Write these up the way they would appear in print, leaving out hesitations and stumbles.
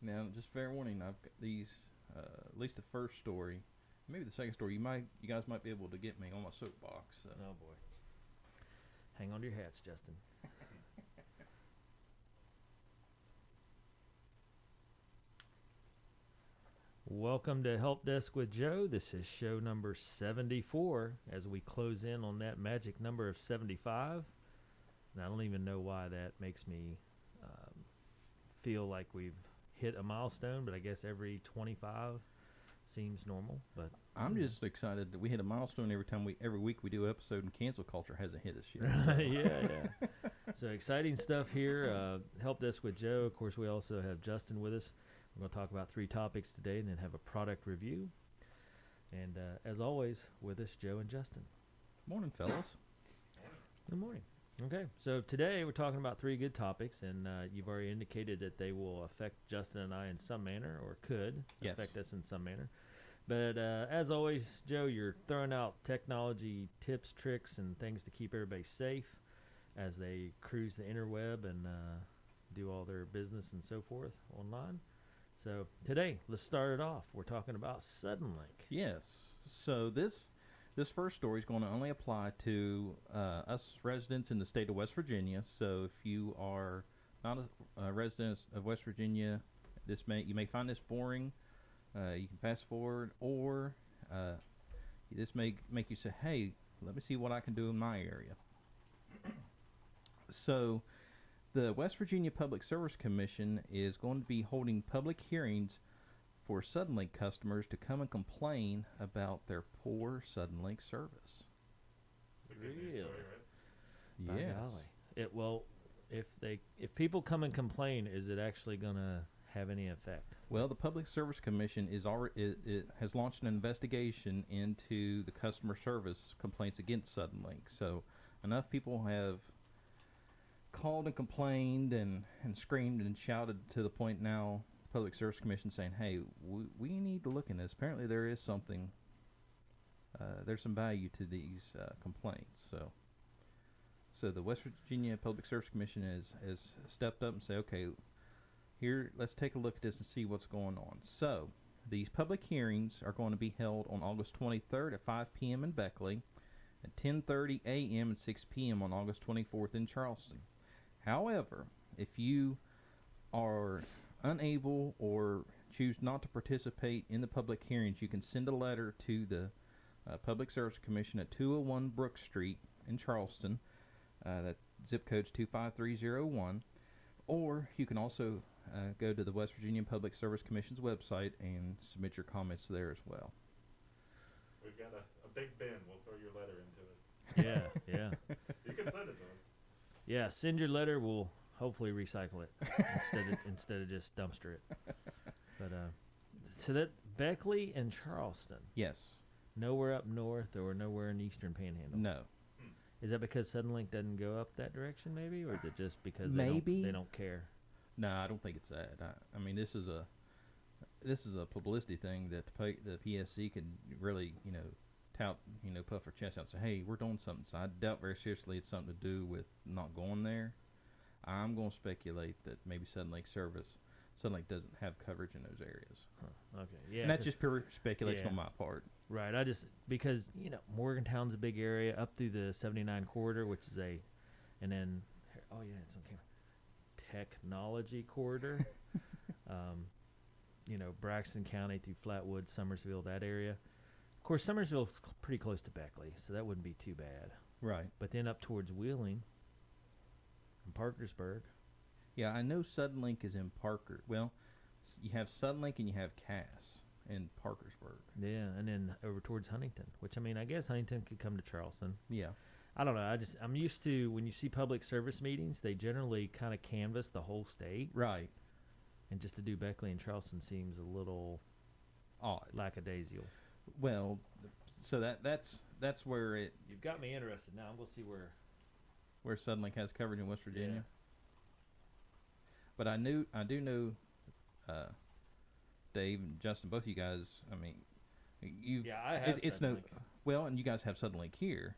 Now, just fair warning, I've got these, at least the first story, maybe the second story. You guys might be able to get me on my soapbox. So. Oh boy. Hang on to your hats, Justin. Welcome to Help Desk with Joe. This is show number 74 as we close in on that magic number of 75. And I don't even know why that makes me feel like we've hit a milestone, but I guess every 25 seems normal. But I'm just excited that we hit a milestone every week we do an episode, and cancel culture hasn't hit us yet. So. yeah. So exciting stuff here. Help Desk with Joe. Of course, we also have Justin with us. We're going to talk about 3 topics today and then have a product review. And as always, with us, Joe and Justin. Morning, fellas. Good morning. Okay, so today we're talking about 3 good topics, and you've already indicated that they will affect Justin and I in some manner, or could affect us in some manner. But as always, Joe, you're throwing out technology tips, tricks, and things to keep everybody safe as they cruise the interweb and do all their business and so forth online. So today, let's start it off. We're talking about Suddenlink. Yes. So this first story is going to only apply to us residents in the state of West Virginia. So if you are not a resident of West Virginia, you may find this boring. You can fast forward, or this may make you say, "Hey, let me see what I can do in my area." So the West Virginia Public Service Commission is going to be holding public hearings for Suddenlink customers to come and complain about their poor Suddenlink service. It's a good news story, right? Yes. If people come and complain, is it actually going to have any effect? Well, the Public Service Commission it has launched an investigation into the customer service complaints against Suddenlink. So enough people have called and complained and screamed and shouted to the point now Public Service Commission saying, "Hey, we need to look in this. Apparently there is something, there's some value to these complaints." So the West Virginia Public Service Commission has stepped up and said, "Okay, here, let's take a look at this and see what's going on." So these public hearings are going to be held on August 23rd at 5 p.m. in Beckley, at 10:30 a.m. and 6 p.m. on August 24th in Charleston. However, if you are unable or choose not to participate in the public hearings, you can send a letter to the Public Service Commission at 201 Brook Street in Charleston. That zip code's 25301. Or you can also go to the West Virginia Public Service Commission's website and submit your comments there as well. We've got a big bin. We'll throw your letter into it. Yeah. You can send it to us. Yeah, send your letter. We'll hopefully recycle it instead of just dumpster it. But so that Beckley and Charleston. Yes. Nowhere up north or nowhere in the Eastern Panhandle. No. Is that because Suddenlink doesn't go up that direction, maybe, or is it just because they don't care? No, I don't think it's that. I mean, this is a publicity thing that the PSC could really, tout, puff her chest out and say, "Hey, we're doing something." So I doubt very seriously it's something to do with not going there. I'm going to speculate that maybe Suddenlink doesn't have coverage in those areas. Huh. Okay, yeah. And that's just pure speculation on my part. Right. Because Morgantown's a big area up through the 79 corridor, which is and then it's on camera. Technology corridor. Braxton County through Flatwood, Summersville, that area. Of course, Summersville's pretty close to Beckley, so that wouldn't be too bad. Right. But then up towards Wheeling and Parkersburg. Yeah, I know Suddenlink is in Parker. Well, you have Suddenlink and you have Cass in Parkersburg. Yeah, and then over towards Huntington, which, I guess Huntington could come to Charleston. Yeah. I don't know. I'm used to, when you see public service meetings, they generally kind of canvass the whole state. Right. And just to do Beckley and Charleston seems a little odd, lackadaisical. Well, so that's where it. You've got me interested now. I'm gonna see where Suddenlink has coverage in West Virginia. Yeah. But I do know, Dave and Justin, both of you guys. I have. It's no. Well, and you guys have Suddenlink here.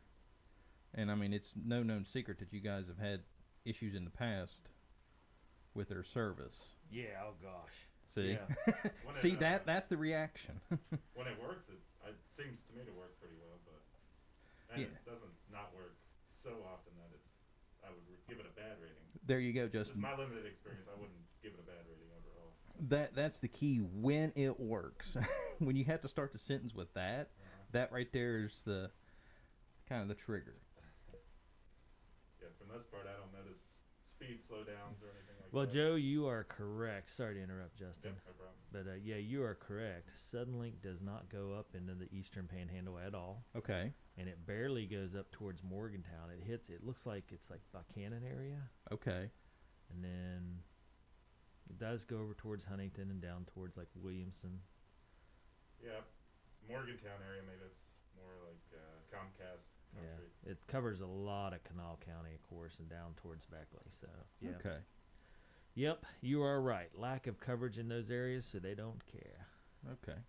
And it's no known secret that you guys have had issues in the past with their service. Yeah, oh gosh. See, Yeah. see that's the reaction. When it works, it seems to me to work pretty well, and it doesn't not work so often that I would give it a bad rating. There you go, Justin. Just my limited experience, I wouldn't give it a bad rating overall. That's the key, when it works. When you have to start the sentence with that, that right there is the kind of the trigger. Yeah, for the most part, I don't notice speed slowdowns or anything like Well, that. Joe, you are correct. Sorry to interrupt, Justin. Yep, no problem. But yeah, you are correct. Suddenlink does not go up into the eastern panhandle at all. Okay. And it barely goes up towards Morgantown. It looks like it's like Buchanan area. Okay. And then it does go over towards Huntington and down towards like Williamson. Yeah, Morgantown area, maybe it's more like Comcast country. Yeah, it covers a lot of Kanawha County, of course, and down towards Beckley. So yeah. Okay. Yep, you are right. Lack of coverage in those areas, so they don't care. Okay.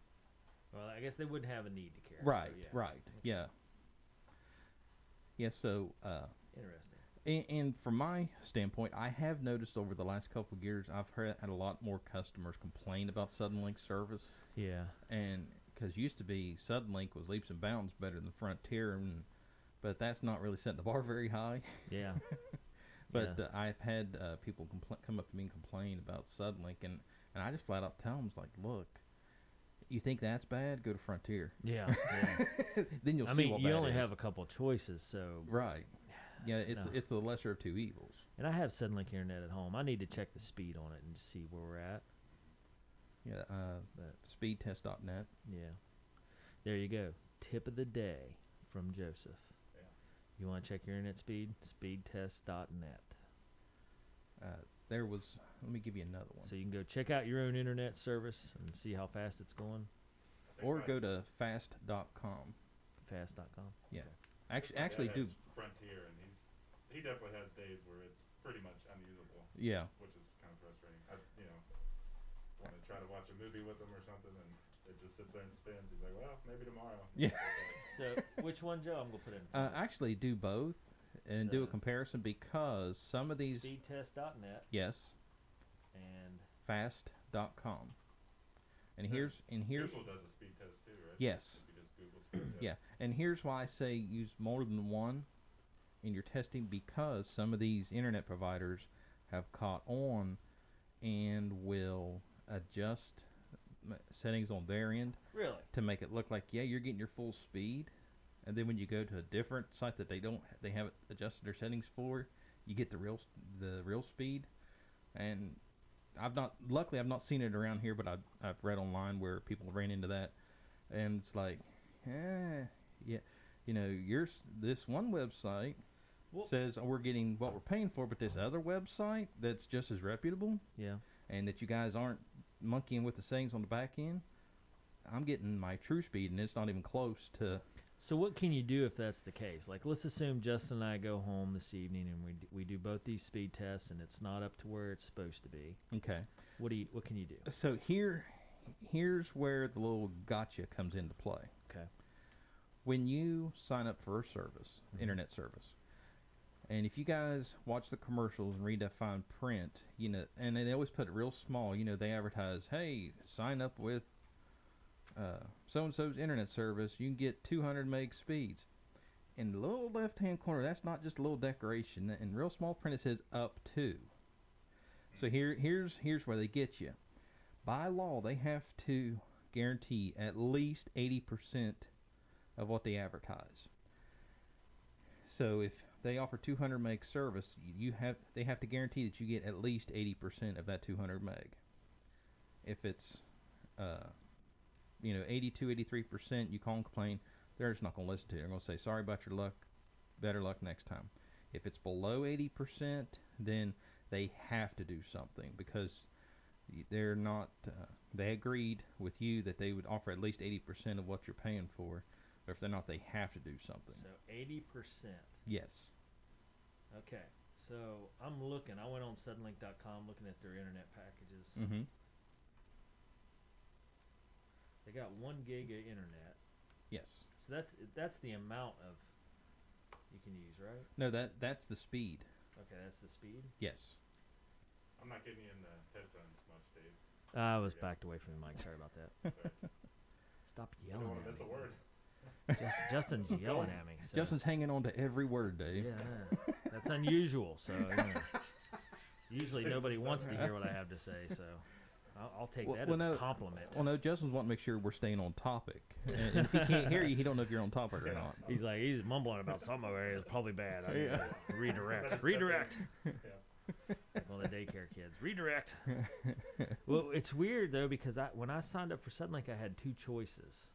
Well, I guess they wouldn't have a need to care. Right. So yeah. Right. Okay. Yeah. Yeah. So. Interesting. And from my standpoint, I have noticed over the last couple of years, I've had a lot more customers complain about Suddenlink service. Yeah. And because used to be Suddenlink was leaps and bounds better than Frontier, but that's not really setting the bar very high. Yeah. But yeah. I've had people come up to me and complain about Suddenlink, and I just flat out tell them, like, look, you think that's bad? Go to Frontier. Yeah. Yeah. Then you'll see what bad is. I mean, you only have a couple choices, so. Right. Yeah, it's the lesser of two evils. And I have Suddenlink internet at home. I need to check the speed on it and see where we're at. Yeah, speedtest.net. Yeah. There you go. Tip of the day from Joseph. Yeah. You want to check your internet speed? Speedtest.net. Let me give you another one. So you can go check out your own internet service and see how fast it's going. Or go to fast.com. Fast.com? Yeah. Okay. Actually do. Frontier, and he definitely has days where it's pretty much unusable. Yeah. Which is kind of frustrating. I want to try to watch a movie with him or something, and it just sits there and spins. He's like, well, maybe tomorrow. Yeah. So which one, Joe? I'm gonna put in. Actually, do both and do a comparison, because some of these. Speedtest.net. Yes. And fast.com. And here's Google does a speed test too, right? Yes. If you just Google speed test. Yeah, and here's why I say use more than one in your testing, because some of these internet providers have caught on and will adjust settings on their end. Really? To make it look like, yeah, you're getting your full speed, and then when you go to a different site that they haven't adjusted their settings for, you get the real speed. And luckily I've not seen it around here, but I've read online where people ran into that, and it's like, yeah, this one website says we're getting what we're paying for, but this other website that's just as reputable, yeah, and that you guys aren't monkeying with the settings on the back end, I'm getting my true speed, and it's not even close to. So what can you do if that's the case? Like, let's assume Justin and I go home this evening and we do both these speed tests, and it's not up to where it's supposed to be. Okay. What can you do? So here's where the little gotcha comes into play. Okay. When you sign up for a service, internet service, and if you guys watch the commercials and read that fine print, and they always put it real small, they advertise, hey, sign up with so-and-so's internet service, you can get 200 meg speeds. In the little left-hand corner, that's not just a little decoration. In real small print, it says up to. So here's where they get you. By law, they have to guarantee at least 80% of what they advertise. So if they offer 200 meg service, they have to guarantee that you get at least 80% of that 200 meg. If it's 82, 83%, you call and complain, they're just not going to listen to you. They're going to say, sorry about your luck, better luck next time. If it's below 80%, then they have to do something, because they're not, they agreed with you that they would offer at least 80% of what you're paying for, but if they're not, they have to do something. So 80%. Yes. Okay. So I went on suddenlink.com looking at their internet packages. Mm-hmm. They got 1 gig of internet. Yes. So that's the amount of you can use, right? No, that's the speed. Okay, that's the speed? Yes. I'm not getting you in the headphones much, Dave. I was backed away from the mic. Sorry about that. Stop I don't yelling want to at miss me. a word. Justin's yelling at me. So. Justin's hanging on to every word, Dave. Yeah, that's unusual. So usually nobody wants to hear what I have to say. So I'll take that as a compliment. Well, no, Justin's wanting to make sure we're staying on topic. And if he can't hear you, he don't know if you're on topic or not. He's mumbling about something over here. It's probably bad. I mean, redirect. Yeah. Like one of the daycare kids. Redirect. Well, it's weird though because when I signed up for Suddenlink, I had two choices.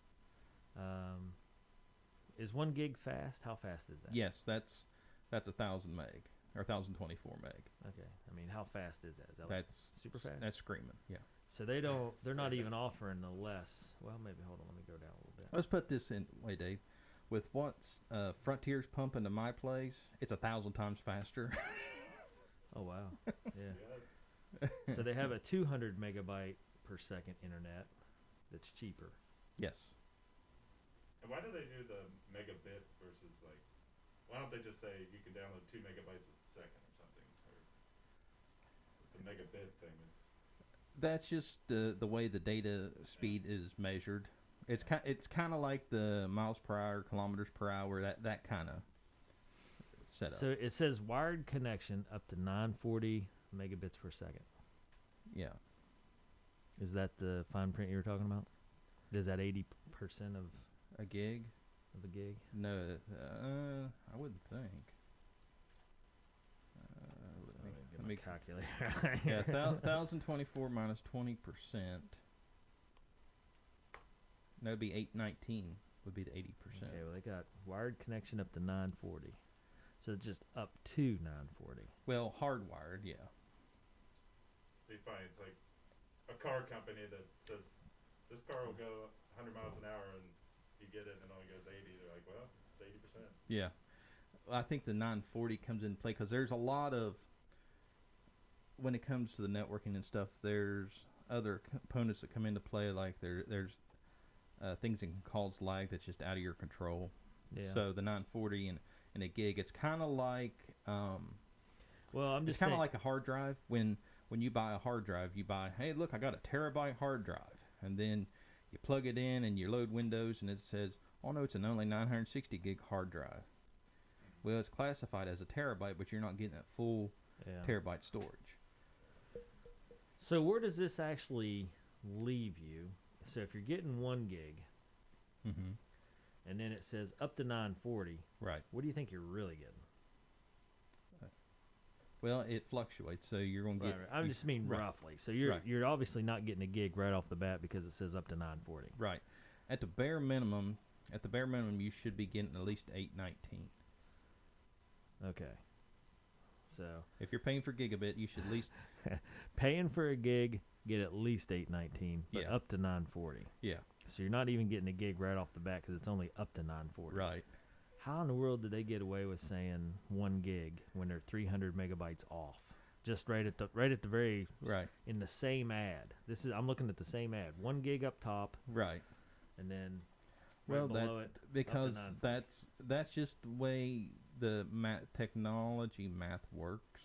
Is 1 gig fast? How fast is that? Yes, that's 1,000 meg or 1,024 meg. Okay. I mean, how fast is that? Is that That's super fast? That's screaming. Yeah. So they're not even offering the less. Well, maybe hold on. Let me go down a little bit. Let's put this in way, Dave. With what's Frontier's pumping to my place, it's 1,000 times faster. Oh wow. Yeah. So they have a 200 megabyte per second internet that's cheaper. Yes. And why do they do the megabit versus like? Why don't they just say you can download 2 megabytes a second or something? Or the megabit thing is. That's just the way the data speed is measured. It's kind of like the miles per hour, kilometers per hour, that kind of setup. So it says wired connection up to 940 megabits per second. Yeah. Is that the fine print you were talking about? Is that 80% of a gig? Of a gig? No, I wouldn't think. Let me calculate. Yeah, 1,024 minus 20%. That would be 819. Would be the 80%. Okay, well they got wired connection up to 940, so it's just up to 940. Well, hardwired, yeah. They find it's like a car company that says this car will go 100 miles an hour, and you get it and it only goes 80. They're like, well, it's 80%. Yeah, I think the 940 comes into play because there's a lot of, when it comes to the networking and stuff, there's other components that come into play, like there's things that can cause lag that's just out of your control. Yeah. So the 940 and a gig, it's kind of like, well, I'm just it's kind of like a hard drive. When you buy a hard drive, you buy, hey, look, I got a terabyte hard drive, and then you plug it in and you load Windows, and it says, oh no, it's an only 960 gig hard drive. Well, it's classified as a terabyte, but you're not getting that full terabyte storage. So where does this actually leave you? So if you're getting 1 gig, and then it says up to 940, right? What do you think you're really getting? Well, it fluctuates, so you're going to get. Right. I just mean roughly. So you're obviously not getting a gig right off the bat because it says up to 940. Right. At the bare minimum, you should be getting at least 819. Okay. So if you're paying for gigabit, you should at least paying for a gig, get at least 819, but up to 940. Yeah. So you're not even getting a gig right off the bat because it's only up to 940. Right. How in the world did they get away with saying 1 gig when they're 300 megabytes off? Just right at the very in the same ad. I'm looking at the same ad. 1 gig up top. Right. And then below it, because that's just the way the technology math works.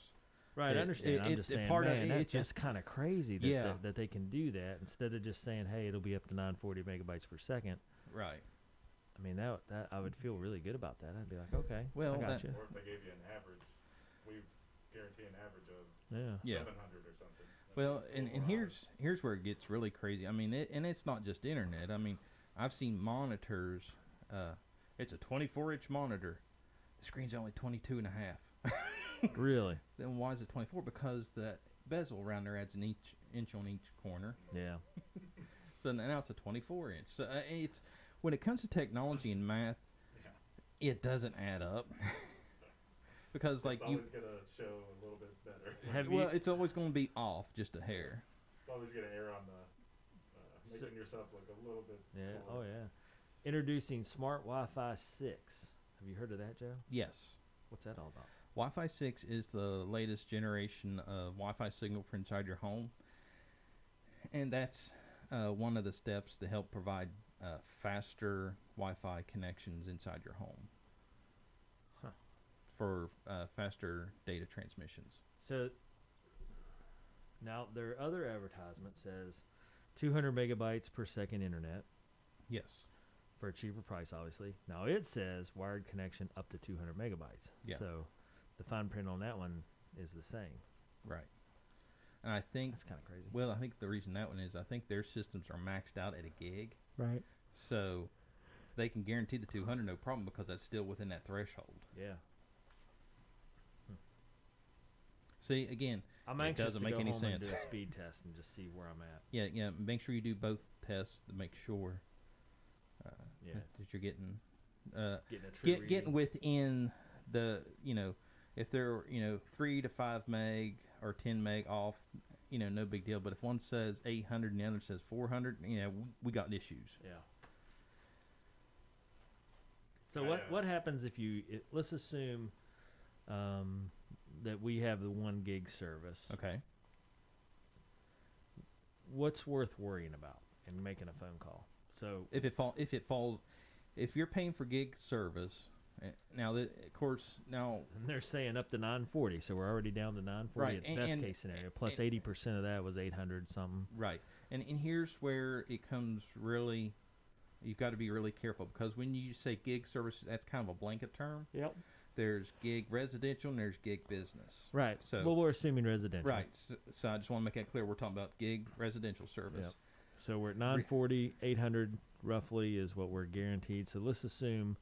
Right, I understand. I'm just saying, that's just kind of crazy that they can do that instead of just saying, hey, it'll be up to 940 megabytes per second. Right. I mean, that I would feel really good about that. I'd be like, okay, well, I got you. Or if they gave you an average, we guarantee an average of 700 or something. Well, and here's where it gets really crazy. I mean, it's not just internet. I mean, I've seen monitors. It's a 24-inch monitor. The screen's only 22 and a half. Really? Then why is it 24? Because that bezel around there adds an inch on each corner. Yeah. So now it's a 24-inch. So it's when it comes to technology and math, it doesn't add up. Because it's like always gonna show a little bit better. It's always going to be off just a hair. It's always gonna err on the making yourself look a little bit. Yeah. Cooler. Oh yeah. Introducing Smart Wi-Fi 6. Have you heard of that, Joe? Yes. What's that all about? Wi-Fi 6 is the latest generation of Wi-Fi signal for inside your home, and that's one of the steps to help provide faster Wi-Fi connections inside your home for faster data transmissions. So Now, their other advertisement says 200 megabytes per second internet. Yes. For a cheaper price, obviously. Now, it says wired connection up to 200 megabytes. Yeah. So, the fine print on that one is the same. Right. And I think... That's kind of crazy. Well, I think the reason that one is I think their systems are maxed out at a gig. Right. So, they can guarantee the 200 no problem because that's still within that threshold. Yeah. See, again, I'm it anxious doesn't to make go any home sense. and do a speed test and just see where I'm at. Yeah, make sure you do both tests to make sure that you're getting getting within the, if they're 3 to 5 meg or 10 meg off, no big deal. But if one says 800 and the other says 400, we got issues. Yeah. So what happens if let's assume that we have the 1 gig service. Okay. What's worth worrying about in making a phone call? So if you're paying for gig service, now of course and they're saying up to 940, so we're already down to 940 right, at best case scenario. Plus 80% of that was 800 something. Right, and here's where it comes really. You've got to be really careful because when you say gig service, that's kind of a blanket term. Yep. There's gig residential and there's gig business. Right. So we're assuming residential. Right. So I just want to make that clear. We're talking about gig residential service. Yep. So we're at 940, 800 roughly is what we're guaranteed. So let's assume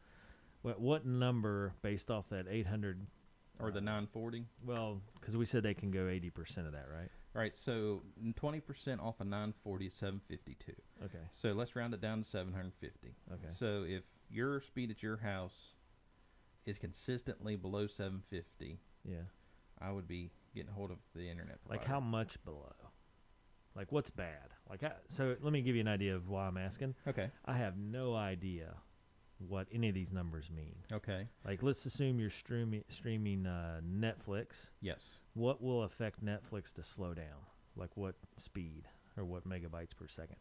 what number based off that 800 or the 940? Well, because we said they can go 80% of that, right? Right. So 20% off of 940 is 752. Okay. So let's round it down to 750. Okay. So if your speed at your house is consistently below 750, I would be getting hold of the internet provider. Like how much below? Like what's bad? So let me give you an idea of why I'm asking. Okay. I have no idea what any of these numbers mean. Okay. Like let's assume you're streaming Netflix. Yes. What will affect Netflix to slow down? Like what speed or what megabytes per second?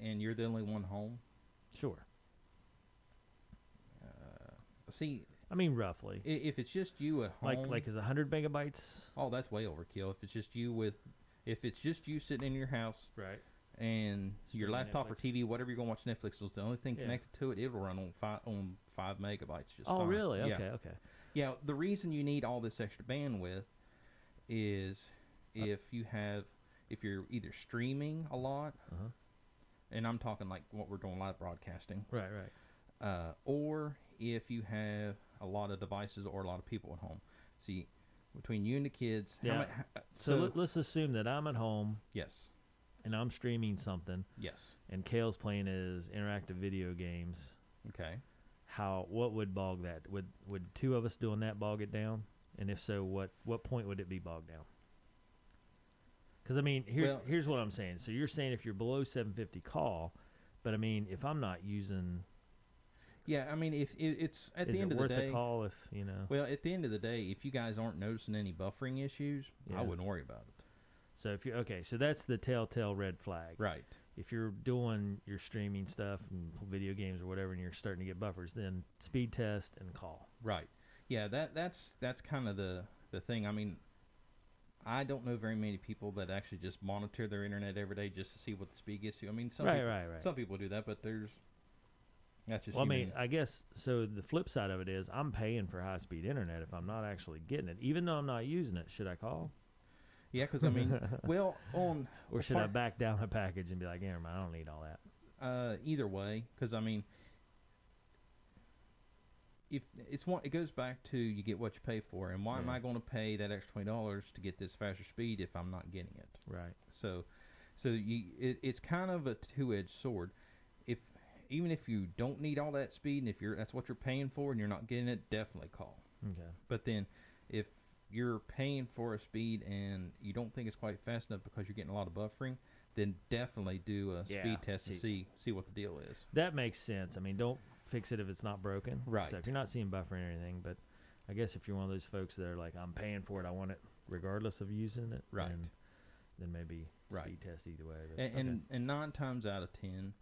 And you're the only one home? Sure. See, I mean roughly. If it's just you at home, like is 100 megabytes? Oh, that's way overkill. If it's just you sitting in your house, right, and your laptop Netflix. or TV, whatever you're gonna watch Netflix, is the only thing connected to it, it'll run on 5 megabytes. Just fine. Really? Yeah. Okay. Yeah. The reason you need all this extra bandwidth is if you're either streaming a lot, and I'm talking like what we're doing live broadcasting, right. Or if you have a lot of devices or a lot of people at home. See, between you and the kids, so let's assume that I'm at home. Yes. And I'm streaming something. Yes. And Kale's playing his interactive video games. Okay. What would bog that? Would 2 of us doing that bog it down? And if so, what point would it be bogged down? Because I mean, here's what I'm saying. So you're saying if you're below 750 call, but I mean if I'm not using. Yeah, I mean, if it's at the end of the day, is it worth the call if Well, at the end of the day, if you guys aren't noticing any buffering issues, I wouldn't worry about it. So if you so that's the telltale red flag. Right. If you're doing your streaming stuff and video games or whatever, and you're starting to get buffers, then speed test and call. Right. Yeah, that's kind of the thing. I mean, I don't know very many people that actually just monitor their internet every day just to see what the speed gets to. I mean, some people do that, but that's just. Well, I mean, I guess so. The flip side of it is, I'm paying for high-speed internet if I'm not actually getting it, even though I'm not using it. Should I call? Yeah, because I mean, or should I back down a package and be like, "Never mind, I don't need all that." Either way, because I mean, if it goes back to you get what you pay for, and why am I going to pay that extra $20 to get this faster speed if I'm not getting it? Right. So it's kind of a two-edged sword. Even if you don't need all that speed, and if that's what you're paying for and you're not getting it, definitely call. Okay. But then if you're paying for a speed and you don't think it's quite fast enough because you're getting a lot of buffering, then definitely do a speed test to see what the deal is. That makes sense. I mean, don't fix it if it's not broken. Right. So if you're not seeing buffering or anything, but I guess if you're one of those folks that are like, I'm paying for it, I want it regardless of using it. Right. Then maybe speed test either way. But and 9 times out of 10,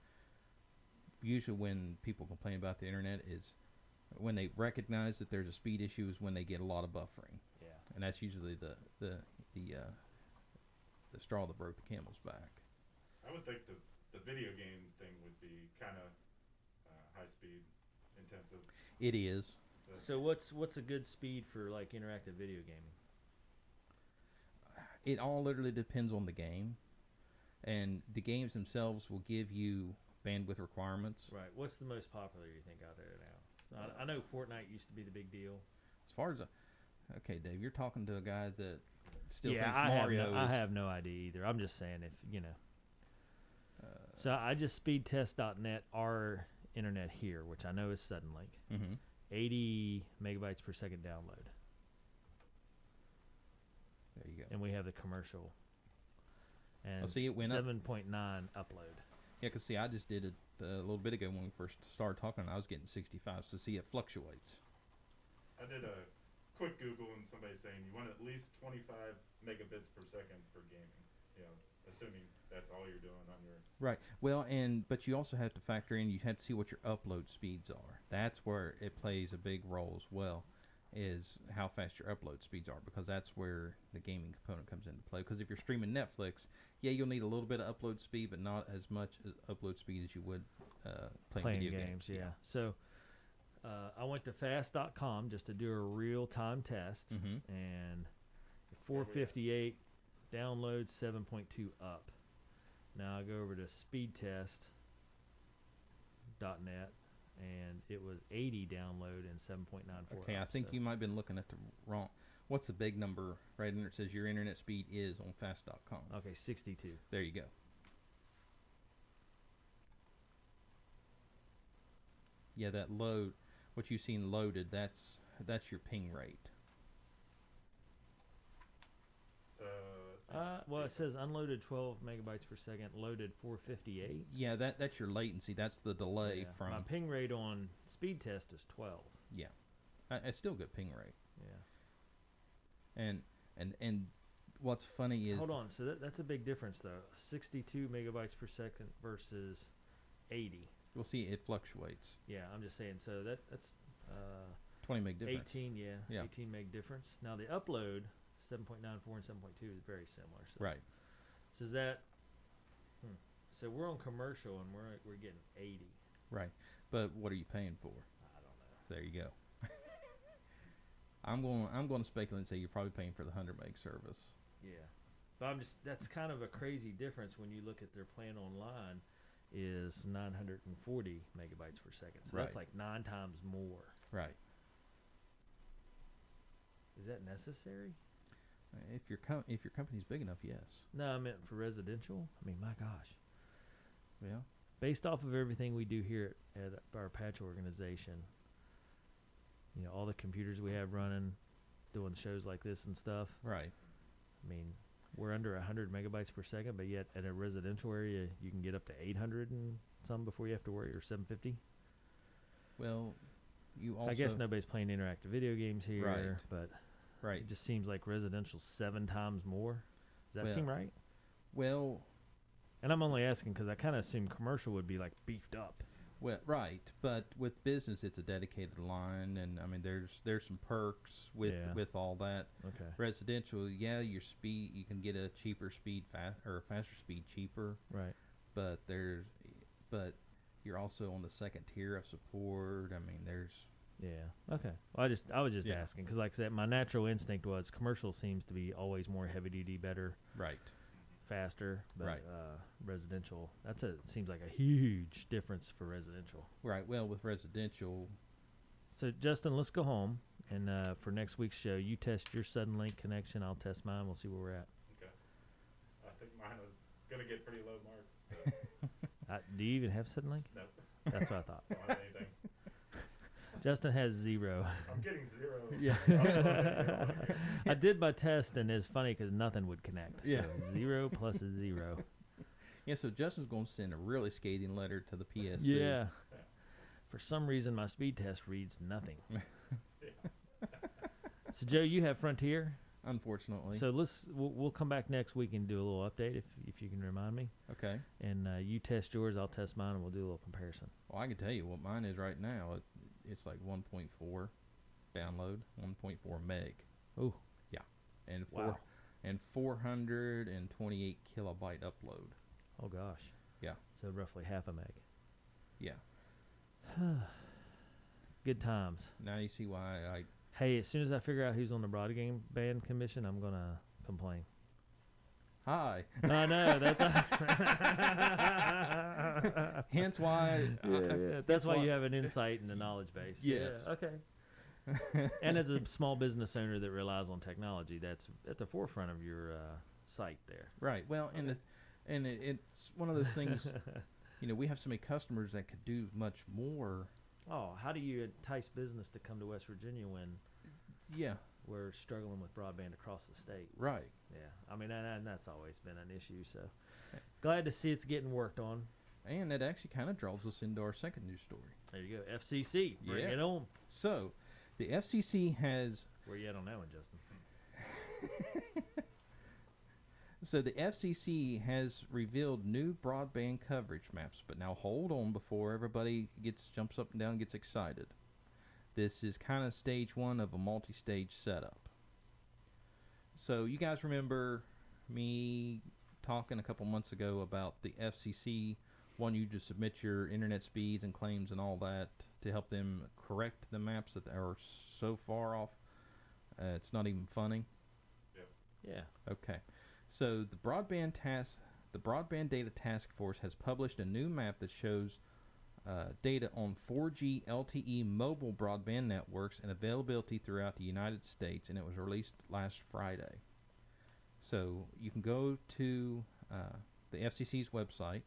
usually when people complain about the internet is when they recognize that there's a speed issue is when they get a lot of buffering. Yeah. And that's usually the the straw that broke the camel's back. I would think the video game thing would be kind of high speed intensive. It is. So what's a good speed for like interactive video gaming? It all literally depends on the game, and the games themselves will give you bandwidth requirements. Right. What's the most popular you think out there now? I know Fortnite used to be the big deal. As far as okay, Dave, you're talking to a guy that still Yeah, thinks I Mario I is. have no idea either. I'm just saying if you know. So I just speedtest.net our internet here, which I know is Suddenlink. Mm-hmm. 80 megabytes per second download. There you go. And we have the commercial. And see, it went up. 7.9 upload. Yeah, because see, I just did it a little bit ago when we first started talking. I was getting 65, so see, it fluctuates. I did a quick Google and somebody saying you want at least 25 megabits per second for gaming. You know, assuming that's all you're doing on your. Right. Well, but you also have to factor in. You have to see what your upload speeds are. That's where it plays a big role as well, is how fast your upload speeds are, because that's where the gaming component comes into play. Because if you're streaming Netflix, yeah, you'll need a little bit of upload speed, but not as much upload speed as you would playing video games. Yeah. So I went to fast.com just to do a real-time test, and 458 download, 7.2 up. Now I go over to speedtest.net, and it was 80 download and 7.94 Okay, up, I think you might have been looking at the wrong. What's the big number right in there? It says your internet speed is on fast.com. Okay, 62. There you go. Yeah, that load, what you've seen loaded, that's your ping rate. So Well, it says unloaded 12 megabytes per second, loaded 458. Yeah, that's your latency. That's the delay from. My ping rate on speed test is 12. Yeah, it's still good ping rate. Yeah. And what's funny is. Hold on. So that's a big difference though. 62 megabytes per second versus 80. We'll see, it fluctuates. Yeah, I'm just saying. So that's 20 meg difference. 18. Yeah. 18 meg difference. Now the upload 7.94 and 7.2 is very similar. So Right. So is that? So we're on commercial and we're getting 80. Right. But what are you paying for? I don't know. There you go. I'm going to speculate and say you're probably paying for the 100 meg service. Yeah. But that's kind of a crazy difference when you look at their plan online is 940 megabytes per second. So that's like 9 times more. Right. Is that necessary? If your company's big enough, yes. No, I meant for residential. I mean, my gosh. Yeah. Based off of everything we do here at our patch organization, you know, all the computers we have running, doing shows like this and stuff. Right. I mean, we're under 100 megabytes per second, but yet at a residential area, you can get up to 800 and some before you have to worry, or 750. Well, you also. I guess nobody's playing interactive video games here, but right. It just seems like residential's 7 times more. Does that seem right? Well, and I'm only asking because I kind of assume commercial would be like beefed up. Well, right, but with business, it's a dedicated line, and I mean, there's some perks with all that. Okay. Residential, yeah, your speed, you can get a cheaper speed, or faster speed cheaper. Right. But you're also on the second tier of support. I mean, there's. Yeah. Okay. Well, I was just asking because, like I said, my natural instinct was commercial seems to be always more heavy duty, better. Right. Faster, but residential, seems like a huge difference for residential. Right. Well, with residential. So Justin, let's go home, and for next week's show, you test your Suddenlink connection. I'll test mine. We'll see where we're at. Okay. I think mine is gonna get pretty low marks. Do you even have Suddenlink? No. That's what I thought. Don't have anything. Justin has 0. I'm getting 0. Yeah. I did my test, and it's funny because nothing would connect. Yeah. So 0 plus a 0. Yeah, so Justin's going to send a really scathing letter to the PSC. Yeah. For some reason, my speed test reads nothing. So, Joe, you have Frontier? Unfortunately. So we'll come back next week and do a little update if you can remind me. Okay. And you test yours, I'll test mine, and we'll do a little comparison. Well, I can tell you what mine is right now. It's like 1.4 download, 1.4 meg. Oh. Yeah. And and 428 kilobyte upload. Oh gosh. Yeah. So roughly half a meg. Yeah. Good times. Now you see why I. Hey, as soon as I figure out who's on the Broadband Commission, I'm gonna complain. Hi. I know that's. Hence why. That's why you have an insight and a knowledge base. Yes. Yeah, okay. And as a small business owner that relies on technology, that's at the forefront of your site there. Right. Well, Okay. it's one of those things. We have so many customers that could do much more. Oh, how do you entice business to come to West Virginia when Yeah. we're struggling with broadband across the state? Right. Yeah, I mean, and that's always been an issue. So glad to see it's getting worked on. And that actually kind of draws us into our second news story. There you go, FCC, bring Yeah. it on. So, the FCC has. Where you at on that one, Justin? So the FCC has revealed new broadband coverage maps, but now hold on before everybody jumps up and down and gets excited. This is kind of stage one of a multi-stage setup. So you guys remember me talking a couple months ago about the FCC wanting you to submit your internet speeds and claims and all that to help them correct the maps that are so far off. It's not even funny. Yeah. Okay. So the broadband data task force has published a new map that shows data on 4G LTE mobile broadband networks and availability throughout the United States, and it was released last Friday. So you can go to the FCC's website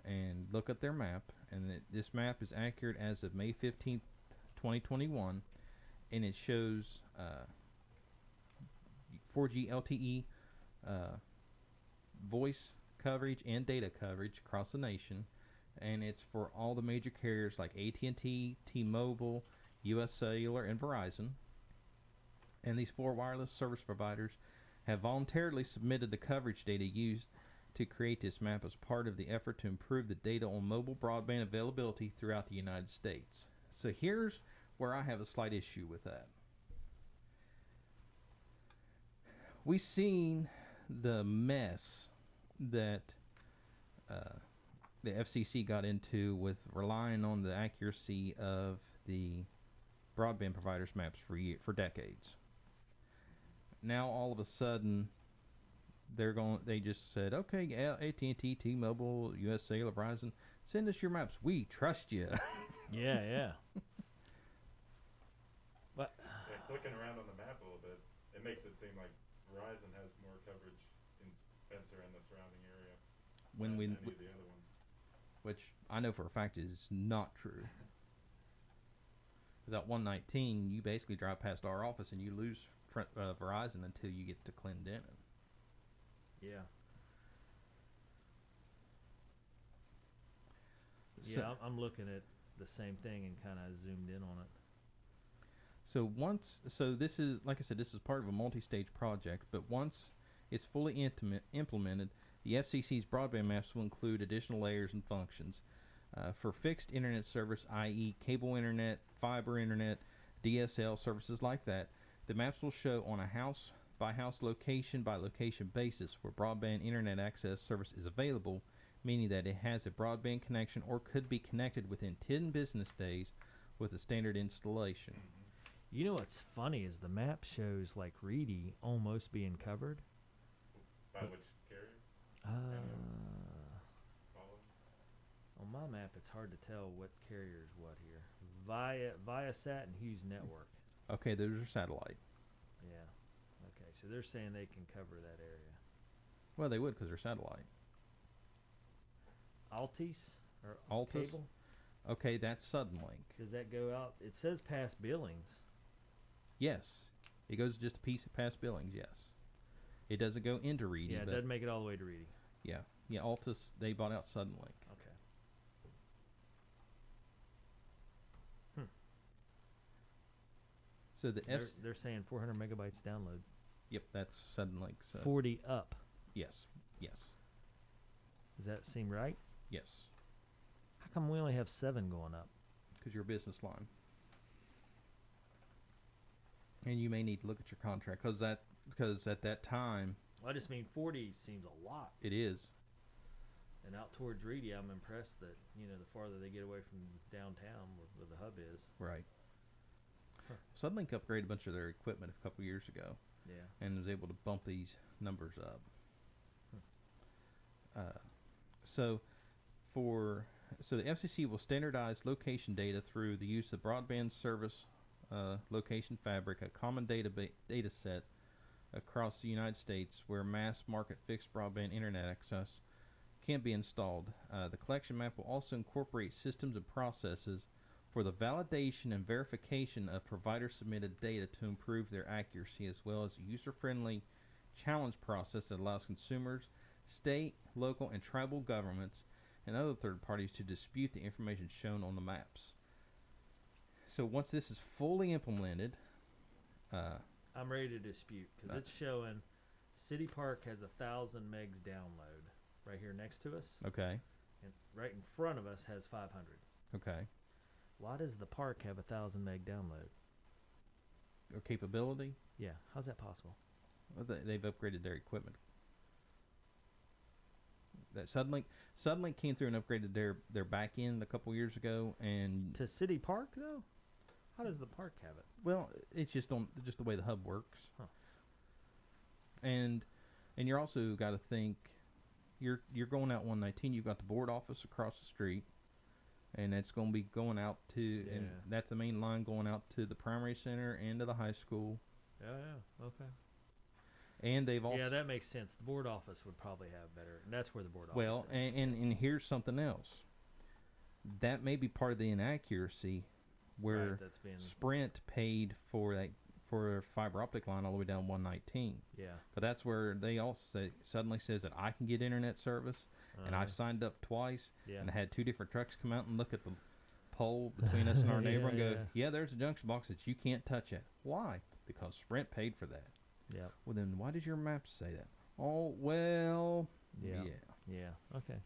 and look at their map, and this map is accurate as of May 15th, 2021, and it shows 4G LTE voice coverage and data coverage across the nation, and it's for all the major carriers like AT&T, T-Mobile, US Cellular, and Verizon. And these 4 wireless service providers have voluntarily submitted the coverage data used to create this map as part of the effort to improve the data on mobile broadband availability throughout the United States. So here's where I have a slight issue with that. We've seen the mess that the FCC got into with relying on the accuracy of the broadband providers' maps for decades. Now all of a sudden, they just said, okay, AT&T, T-Mobile, US Cellular, Verizon, send us your maps. We trust you. Yeah. What? Yeah, clicking around on the map a little bit, it makes it seem like Verizon has more coverage in Spencer and the surrounding area than any of the other ones. Which I know for a fact is not true. Because at 119, you basically drive past our office and you lose Verizon until you get to Clendenin. Yeah. So, Yeah, I'm looking at the same thing and kind of zoomed in on it. So this is, like I said, this is part of a multi-stage project, but once it's fully implemented, the FCC's broadband maps will include additional layers and functions. For fixed internet service, i.e. cable internet, fiber internet, DSL services like that, the maps will show on a house-by-house, location-by-location basis where broadband internet access service is available, meaning that it has a broadband connection or could be connected within 10 business days with a standard installation. You know what's funny is the map shows like Reedy almost being covered. By which carrier? On my map, it's hard to tell what carrier is what here. Viasat and Hughes Network. Okay, those are satellite. Yeah. Okay, so they're saying they can cover that area. Well, they would because they're satellite. Altis or Altus? Cable? Okay, that's Suddenlink. Does that go out? It says past Billings. Yes. It goes just a piece of past Billings, yes. It doesn't go into Reedy. Yeah, it doesn't make it all the way to Reedy. Yeah. Yeah, Altus, they bought out Suddenlink. Okay. So the They're saying 400 megabytes download. Yep, that's Suddenlink. So 40 up. yes. Does that seem right? Yes. How come we only have 7 going up? Because you're a business line. And you may need to look at your contract because that because at that time, Well, I just mean 40 seems a lot. it is. And out towards Reedy, I'm impressed that, the farther they get away from downtown where the hub is. Right. Huh. Suddenlink upgraded a bunch of their equipment a couple years ago. Yeah. And was able to bump these numbers up. So the FCC will standardize location data through the use of broadband service location fabric, a common data set across the United States where mass market fixed broadband internet access can be installed. The collection map will also incorporate systems and processes for the validation and verification of provider-submitted data to improve their accuracy, as well as a user-friendly challenge process that allows consumers, state, local, and tribal governments, and other third parties to dispute the information shown on the maps. So once this is fully implemented, I'm ready to dispute because it's showing City Park has 1,000 megs download right here next to us. Okay. And right in front of us has 500. Okay. Why does the park have 1,000 meg download? Or capability? Yeah. How's that possible? Well, they've upgraded their equipment. That Suddenlink came through and upgraded their back end a couple years ago, and to City Park though. How does the park have it? Well, it's just the way the hub works. Huh. And you're also got to think you're going out 119. You've got the board office across the street, and it's going to be going out to, and that's the main line going out to the primary center and to the high school. Yeah. Okay. And they've also that makes sense. The board office would probably have better, and that's where the board office well, is. and here's something else. That may be part of the inaccuracy, where Sprint paid for fiber optic line all the way down 119. Yeah. But that's where they also suddenly says that I can get internet service, and I've signed up twice, and I had two different trucks come out and look at the pole between us and our neighbor and go, there's a junction box that you can't touch it. Why? Because Sprint paid for that. Yeah. Well, then why does your map say that? Oh, well, yeah. Okay.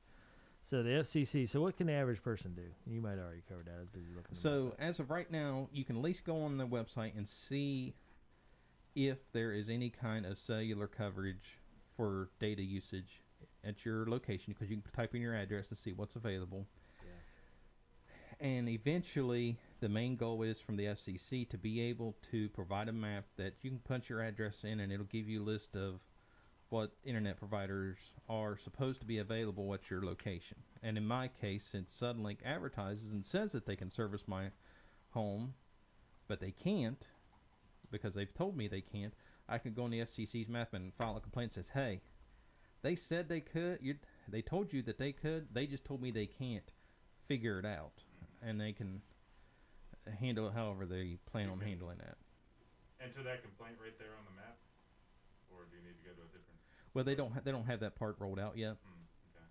So the FCC. So what can the average person do? You might have already covered that. I was busy looking. So as of right now, you can at least go on the website and see if there is any kind of cellular coverage for data usage at your location, because you can type in your address and see what's available. Yeah. And eventually, the main goal is from the FCC to be able to provide a map that you can punch your address in, and it'll give you a list of what internet providers are supposed to be available at your location. And in my case, since Suddenlink advertises and says that they can service my home, but they can't, because they've told me they can't, I can go on the FCC's map and file a complaint that says, hey, they said they could, they told you that they could, they just told me they can't figure it out. And they can handle it however they plan on handling that. Enter that complaint right there on the map? Or do you need to go to a different... Well, they don't have that part rolled out yet. Okay.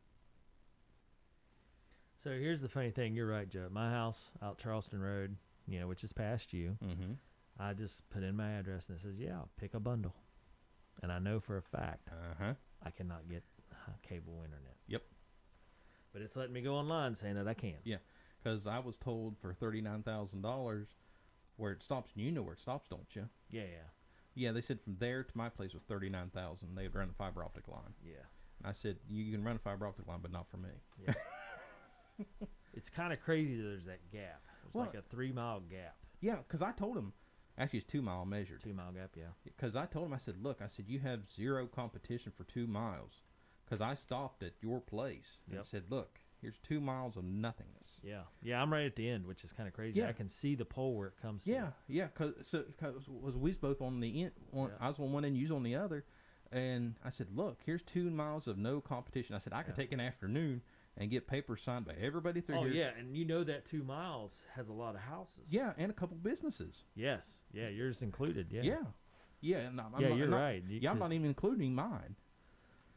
So here's the funny thing. You're right, Joe. My house out Charleston Road, which is past you. Mm-hmm. I just put in my address and it says, I'll pick a bundle. And I know for a fact I cannot get cable internet. Yep. But it's letting me go online saying that I can. Yeah, because I was told for $39,000 where it stops, and you know where it stops, don't you? Yeah. Yeah, they said from there to my place was $39,000. They'd run a fiber optic line. Yeah. And I said, you can run a fiber optic line, but not for me. Yeah. It's kind of crazy that there's that gap. There's like a 3-mile gap. Yeah, because I told him, actually it's 2 mile measured. 2 mile gap, yeah. Because I told him, I said, look, you have zero competition for 2 miles. Because I stopped at your place and said, look, here's 2 miles of nothingness. Yeah, I'm right at the end, which is kind of crazy. I can see the pole where it comes to. Yeah, because we was both on the end. I was on one end, you was on the other. And I said, look, here's 2 miles of no competition. I said, I could take an afternoon and get papers signed by everybody through here. Oh, yeah, and that 2 miles has a lot of houses. Yeah, and a couple businesses. Yes, yours included, yeah. Yeah, you're right. I'm not even including mine.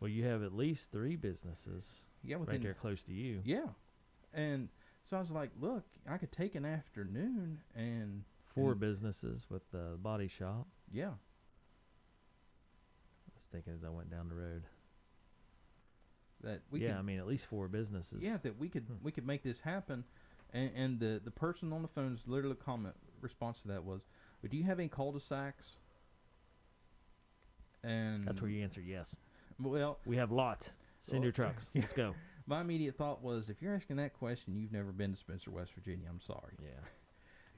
Well, you have at least 3 businesses right there close to you. Yeah, and so I was like, look, I could take an afternoon and... 4 businesses with the body shop. Yeah. I was thinking as I went down the road. That we could, I mean, at least 4 businesses. Yeah, that we could make this happen. And the person on the phone's literally response to that was, do you have any cul-de-sacs? And that's where you answer yes. Well, we have lots. Send your trucks. Yeah. Let's go. My immediate thought was, if you're asking that question, you've never been to Spencer, West Virginia. I'm sorry. Yeah.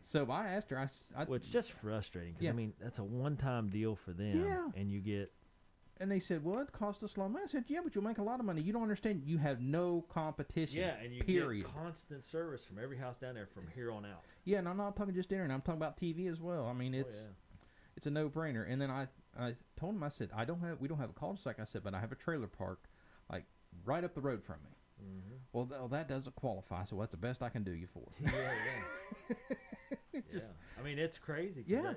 So I asked her. Well, it's just frustrating because Yeah. I mean that's a one-time deal for them, Yeah. and you get. And they said, well, it cost us a lot of money. I said, yeah, but you'll make a lot of money. You don't understand. You have no competition. Yeah, and you period. get constant service from every house down there from here on out. Yeah, and I'm not talking just internet. I'm talking about TV as well. I mean, it's a no-brainer. And then I told him, I said, we don't have a cul-de-sac. I said, but I have a trailer park, like right up the road from me. Mm-hmm. Well, that doesn't qualify. So that's the best I can do you for. Yeah. I mean, it's crazy. 'Cause Yeah.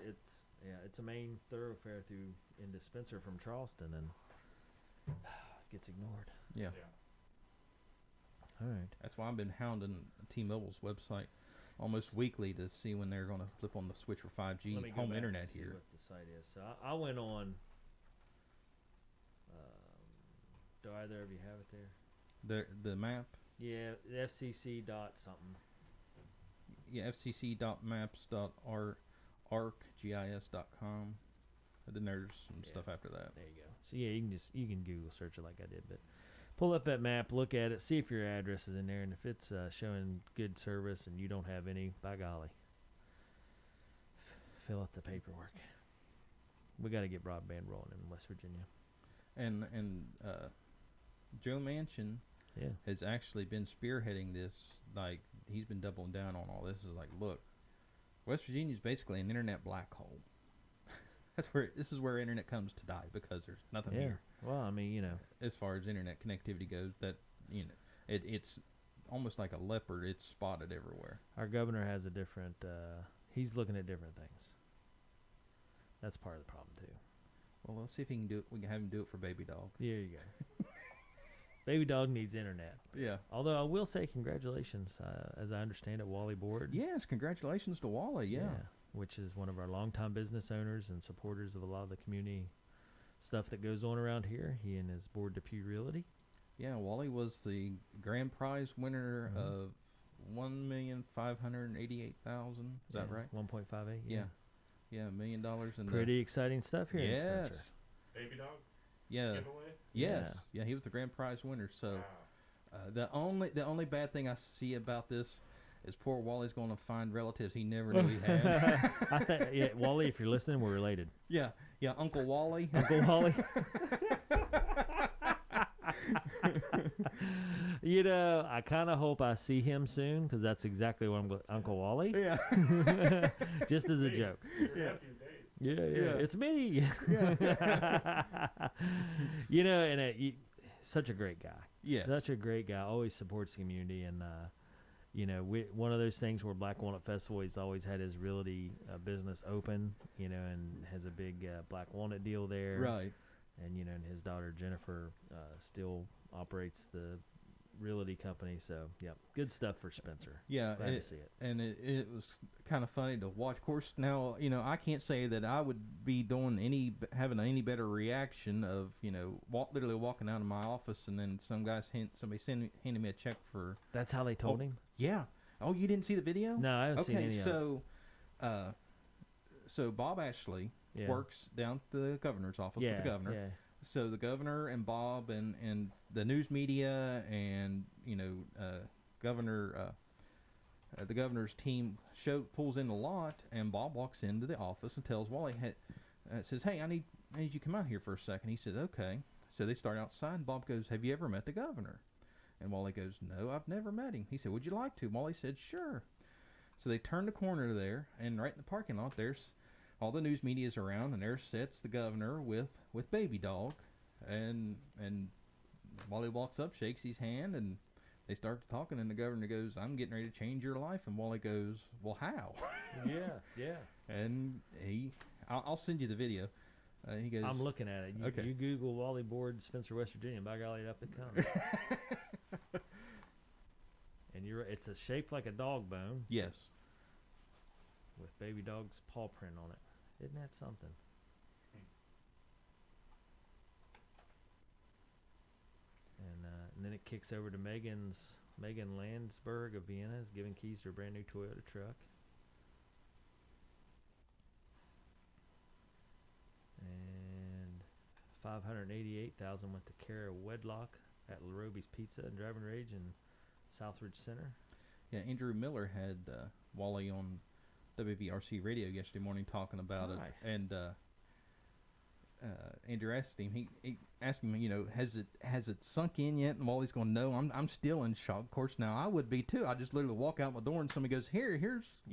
It's a main thoroughfare through into Spencer from Charleston, and it gets ignored. Yeah. All right. That's why I've been hounding T-Mobile's website almost weekly to see when they're going to flip on the switch for 5G Let me go home back internet and see here. what the site is. So I went on. Do either of you have it there? The map. Yeah, FCC dot something. Yeah, fcc.maps.arcgis.com. And then there's some stuff after that. There you go. So yeah, you can Google search it like I did, but pull up that map, look at it, see if your address is in there, and if it's showing good service and you don't have any, by golly, fill out the paperwork. We got to get broadband rolling in West Virginia. And Joe Manchin has actually been spearheading this. Like, he's been doubling down on all this. Is like, look, West Virginia is basically an internet black hole. This is where internet comes to die, because there's nothing here. Well, I mean, as far as internet connectivity goes, that it's almost like a leopard. It's spotted everywhere. Our governor has a different. He's looking at different things. That's part of the problem too. Well, let's see if he can do it. We can have him do it for Baby Dog. There you go. Baby Dog needs internet. Yeah. Although I will say congratulations, as I understand it, Wally Board. Yes, congratulations to Wally. Yeah. Which is one of our longtime business owners and supporters of a lot of the community stuff that goes on around here. He and his board Depew Realty. Yeah, Wally was the grand prize winner of $1,588,000. Is that right? 1.58. Yeah. Yeah, $1 million. Pretty exciting stuff here in Spencer. Baby Dog? Yeah. Giveaway? Yes. Yeah, he was the grand prize winner. So the only bad thing I see about this is poor Wally's going to find relatives he never knew he had. I think, Wally, if you're listening, we're related. Yeah, Uncle Wally. Uncle Wally. I kind of hope I see him soon, because that's exactly what I'm going. Uncle Wally. Yeah. Just as a joke. Yeah, it's me. Yeah. Such a great guy. Yes. Such a great guy. Always supports the community, and one of those things where Black Walnut Festival, he's always had his realty business open, and has a big Black Walnut deal there. Right. And and his daughter Jennifer still operates the realty company. So good stuff for Spencer. Yeah, glad to see it. And it was kind of funny to watch. Of course, now I can't say that I would be having any better reaction of literally walking out of my office and then somebody handing me a check for. That's how they told him. Yeah. Oh, you didn't see the video? No, I haven't seen any of it. So Bob Ashley works down at the governor's office with the governor. Yeah. So the governor and Bob and the news media and the governor's team pulls in the lot, and Bob walks into the office and tells Wally, says, "Hey, I need you to come out here for a second." He says, "Okay." So they start outside, and Bob goes, "Have you ever met the governor?" And Wally goes, "No, I've never met him." He said, "Would you like to?" Wally said, "Sure." So they turn the corner there, and right in the parking lot, there's all the news media's around, and there sits the governor with Baby Dog, and Wally walks up, shakes his hand, and they start talking, and the governor goes, "I'm getting ready to change your life," and Wally goes, "Well, how?" Yeah. And I'll send you the video. He goes, "I'm looking at it. You Google Wally Board, Spencer, West Virginia, by golly, up it comes." And it's shaped like a dog bone. Yes. With Baby Dog's paw print on it. Isn't that something? And then it kicks over to Megan Landsberg of Vienna is giving keys to a brand new Toyota truck. And $588,000 went to care of wedlock at LaRoby's Pizza and Driving Range in Southridge Center. Yeah, Andrew Miller had Wally on WVRC radio yesterday morning talking about it, and Andrew asked him. He asked him, has it sunk in yet? And Wally's going, no, I'm still in shock. Of course, now I would be too. I just literally walk out my door and somebody goes, here's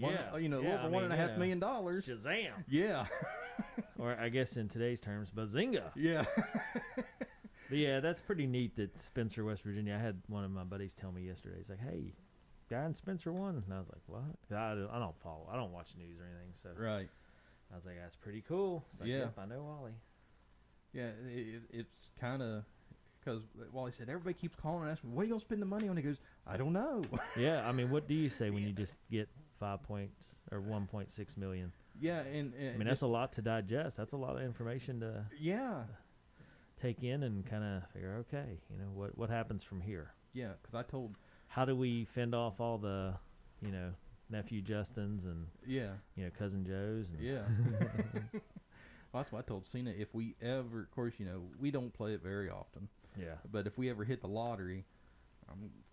over $1.5 million. Shazam! Yeah. Or I guess in today's terms, bazinga. Yeah. But yeah, that's pretty neat that Spencer, West Virginia. I had one of my buddies tell me yesterday. He's like, "Hey, guy in Spencer won," and I was like, "What?" I don't follow. I don't watch news or anything. So right. I was like, "That's pretty cool." It's like, yeah. Yep, I know Wally. Yeah, it's kind of because Wally said everybody keeps calling and asking, "What are you gonna spend the money on?" He goes, "I don't know." Yeah, I mean, what do you say when you just get 5 points or 1.6 million? Yeah, and I mean that's a lot to digest. That's a lot of information to take in and kind of figure. Okay, what happens from here? Yeah, because I told. How do we fend off all the, nephew Justins and cousin Joes? And Well, that's what I told Cena. If we ever, of course, we don't play it very often. Yeah. But if we ever hit the lottery,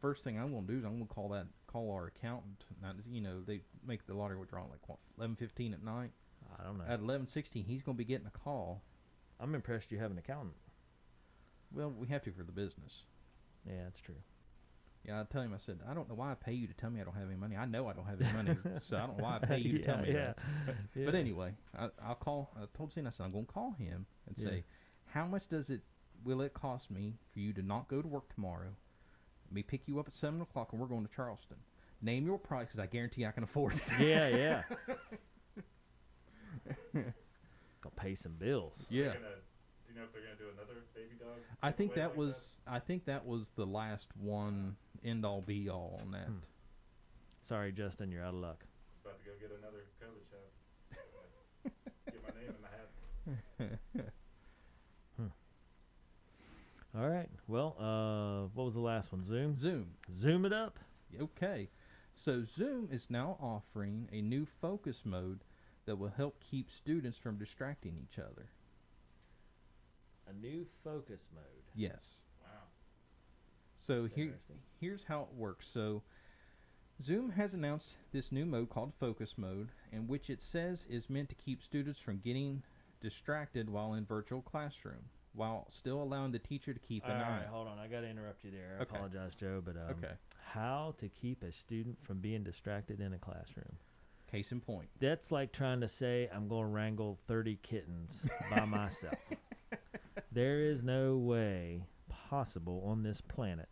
first thing I'm going to do is I'm going to call our accountant. Now, they make the lottery withdrawal like 11:15 at night. I don't know. At 11:16, he's going to be getting a call. I'm impressed you have an accountant. Well, we have to for the business. Yeah, that's true. Yeah, I tell him, I said, I don't know why I pay you to tell me I don't have any money. I know I don't have any money, so I don't know why I pay you to tell me that. But anyway, I'll call. I told Cena, I said, I'm going to call him and say, how much will it cost me for you to not go to work tomorrow? Let me pick you up at 7 o'clock and we're going to Charleston. Name your price because I guarantee I can afford it. Yeah. Gonna pay some bills. Yeah. Do you know if they're gonna do another baby dog? I think that was the last one, end all be all on that. Sorry, Justin, you're out of luck. About to go get another COVID shot. Get my name in the hat. All right. Well, what was the last one? Zoom? Zoom it up. Okay. So Zoom is now offering a new focus mode that will help keep students from distracting each other. A new focus mode. Yes. Wow. So here's how it works. So Zoom has announced this new mode called focus mode, in which it says is meant to keep students from getting distracted while in virtual classroom, while still allowing the teacher to keep an eye. All right, hold on. I got to interrupt you there. I apologize, Joe, but how to keep a student from being distracted in a classroom. Case in point. That's like trying to say I'm going to wrangle 30 kittens by myself. There is no way possible on this planet,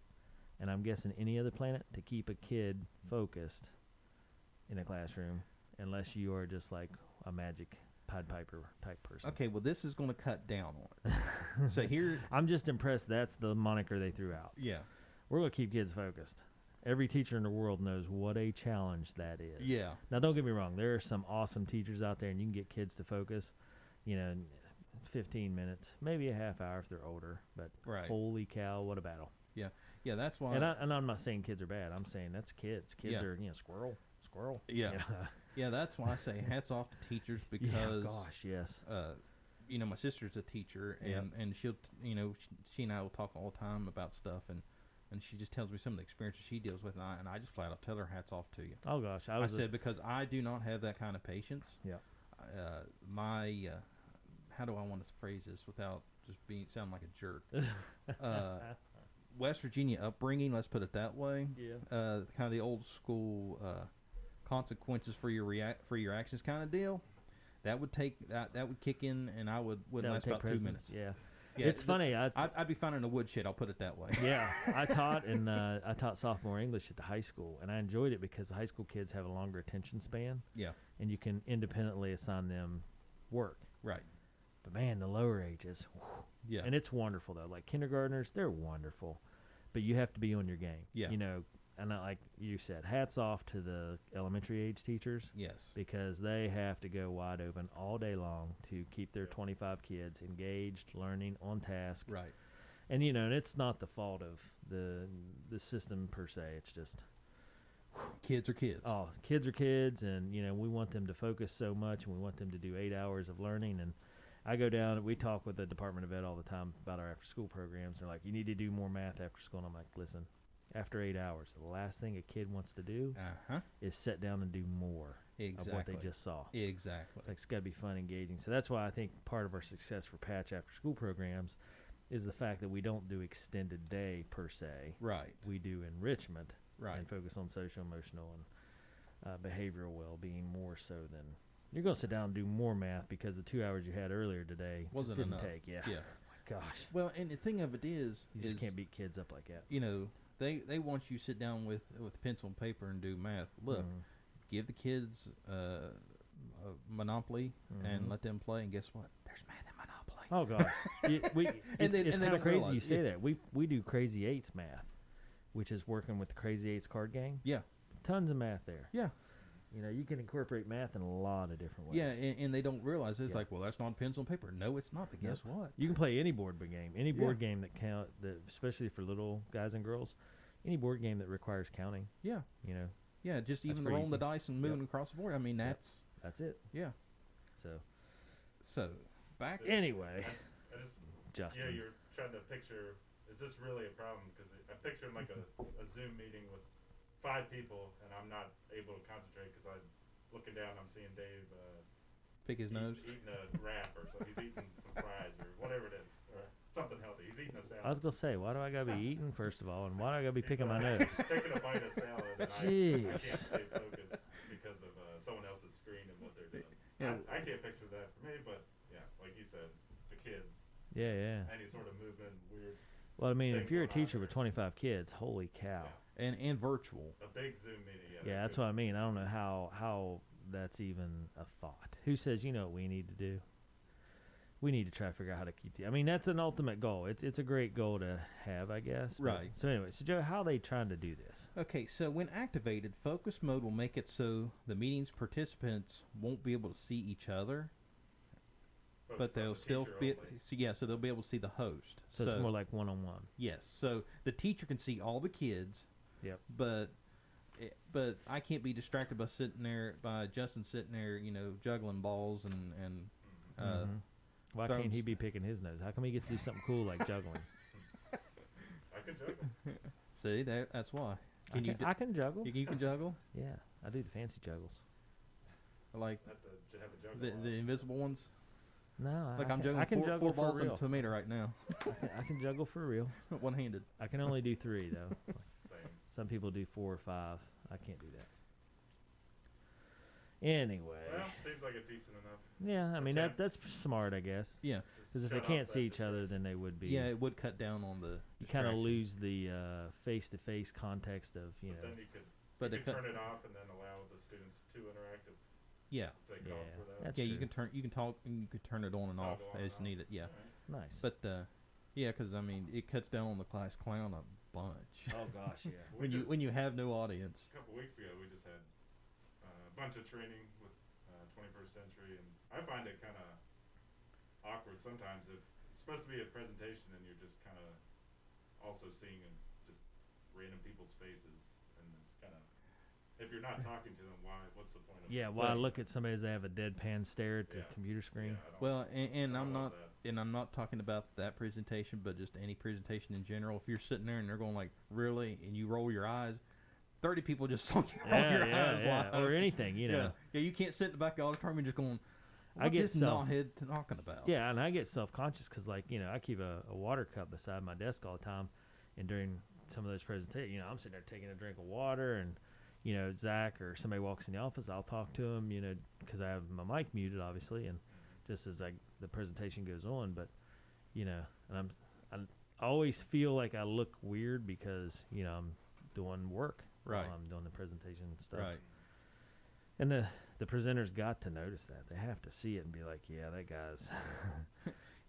and I'm guessing any other planet, to keep a kid focused in a classroom unless you are just like a magic Pied Piper type person. Okay, well, this is going to cut down on it. So here... I'm just impressed that's the moniker they threw out. Yeah. We're going to keep kids focused. Every teacher in the world knows what a challenge that is. Yeah. Now, don't get me wrong. There are some awesome teachers out there, and you can get kids to focus, 15 minutes, maybe a half hour if they're older. But holy cow, what a battle. Yeah. Yeah, that's why... And I'm not saying kids are bad. I'm saying that's kids. Kids are, squirrel. Yeah. Yeah, that's why I say hats off to teachers because... gosh, yes. My sister's a teacher, and she'll, she and I will talk all the time about stuff, and she just tells me some of the experiences she deals with, and I just flat out tell her hats off to you. Oh, gosh. I said, because I do not have that kind of patience. Yeah. How do I want to phrase this without just sound like a jerk? West Virginia upbringing, let's put it that way. Yeah. Kind of the old school consequences for your actions kind of deal. That would kick in, and I wouldn't last about 2 minutes. Yeah. It's funny. I'd be finding a woodshed. I'll put it that way. Yeah, I taught sophomore English at the high school, and I enjoyed it because the high school kids have a longer attention span. Yeah, and you can independently assign them work. Right. But man, the lower ages. Whew. Yeah. And it's wonderful though. Like kindergartners, they're wonderful, but you have to be on your game. Yeah. And like you said, hats off to the elementary age teachers. Yes. Because they have to go wide open all day long to keep their 25 kids engaged, learning, on task. Right. And and it's not the fault of the system per se. It's just kids are kids. Oh, kids are kids, and we want them to focus so much, and we want them to do 8 hours of learning. And I go down, we talk with the Department of Ed all the time about our after-school programs. They're like, you need to do more math after school. And I'm like, listen, after 8 hours, the last thing a kid wants to do is sit down and do more of what they just saw. Exactly. It's got to be fun, engaging. So that's why I think part of our success for Patch after-school programs is the fact that we don't do extended day per se. Right. We do enrichment and focus on social, emotional, and behavioral well-being more so than you're going to sit down and do more math because the 2 hours you had earlier today wasn't didn't enough. Take. Yeah. Yeah. Oh my gosh. Well, and the thing of it is, you just can't beat kids up like that. You know, they want you to sit down with pencil and paper and do math. Look, give the kids a Monopoly and let them play, and guess what? There's math in Monopoly. Oh gosh. It's kind of crazy you say that. We do Crazy Eights math, which is working with the Crazy Eights card game. Yeah. Tons of math there. Yeah. You know, you can incorporate math in a lot of different ways. Yeah, and they don't realize it's like, well, that's not pencil and paper. No, it's not. But guess what? You can play any board game, any board game that especially for little guys and girls, any board game that requires counting. Yeah. You know. Yeah, just even rolling the dice and moving across the board. I mean, that's it. Yeah. So back anyway. I just Justin. Yeah, you're trying to picture. Is this really a problem? Because I'm picturing like a Zoom meeting with 5 people, and I'm not able to concentrate because I'm looking down. I'm seeing Dave pick his nose, eating a wrap or something. He's eating some fries or whatever it is, or something healthy. He's eating a salad. I was gonna say, why do I gotta be eating first of all, and why do I gotta be picking my nose? Taking a bite of salad, and I can't stay focused because of someone else's screen and what they're doing. Yeah. I can't picture that for me, but yeah, like you said, the kids. Yeah. Any sort of movement, weird. Well, I mean, if you're a teacher with 25 kids, holy cow. Yeah. And virtual. A big Zoom meeting. Yeah, that's what I mean. I don't know how that's even a thought. Who says, you know what we need to do? We need to try to figure out how to keep I mean, that's an ultimate goal. It's a great goal to have, I guess. Right. So anyway, so Joe, how are they trying to do this? Okay, so when activated, focus mode will make it so the meeting's participants won't be able to see each other. But they'll still be so they'll be able to see the host. So it's more like one-on-one. Yes. So the teacher can see all the kids. Yep. But I can't be distracted by Justin sitting there, you know, juggling balls and Why can't he be picking his nose? How come he gets to do something cool like juggling? I can juggle. See, that's why. I can juggle. You can juggle? Yeah, I do the fancy juggles. Like have a juggle the invisible ones? No, I'm juggling four balls and a tomato right now. I can juggle for real. One-handed. I can only do 3 though. Same. Some people do 4 or 5. I can't do that. Anyway. Well, seems like a decent enough. Yeah, I mean that's smart, I guess. Yeah. Because if they can't see each other, then they would be. Yeah, it would cut down on the. You kind of lose the face-to-face context of Then you could turn it off and then allow the students to interact. Yeah. That's true. You can talk and you can turn it on and off as needed. Yeah. Nice. But yeah, because I mean it cuts down on the class clown a bunch. Oh gosh, yeah. when you have no audience. A couple weeks ago, we just had a bunch of training with 21st Century, and I find it kind of awkward sometimes if it's supposed to be a presentation and you're just kind of also seeing just random people's faces, and it's kind of if you're not talking to them, what's the point of it? Why look at somebody as they have a deadpan stare at the computer screen? Well, and I'm not talking about that presentation, but just any presentation in general. If you're sitting there and they're going like, really, and you roll your eyes, 30 people just saw you roll your eyes live. Or anything, you know. Yeah, you can't sit in the back of the auditorium and just going, what's this knothead talking about? Yeah, and I get self-conscious because, like, you know, I keep a water cup beside my desk all the time, and during some of those presentations, you know, I'm sitting there taking a drink of water, and you know, Zach or somebody walks in the office, I'll talk to him, you know, because I have my mic muted, obviously, and just as the presentation goes on. But, you know, and I always feel like I look weird because, you know, I'm doing work while I'm doing the presentation and stuff. Right. And the presenters got to notice that. They have to see it and be like, yeah, that guy's...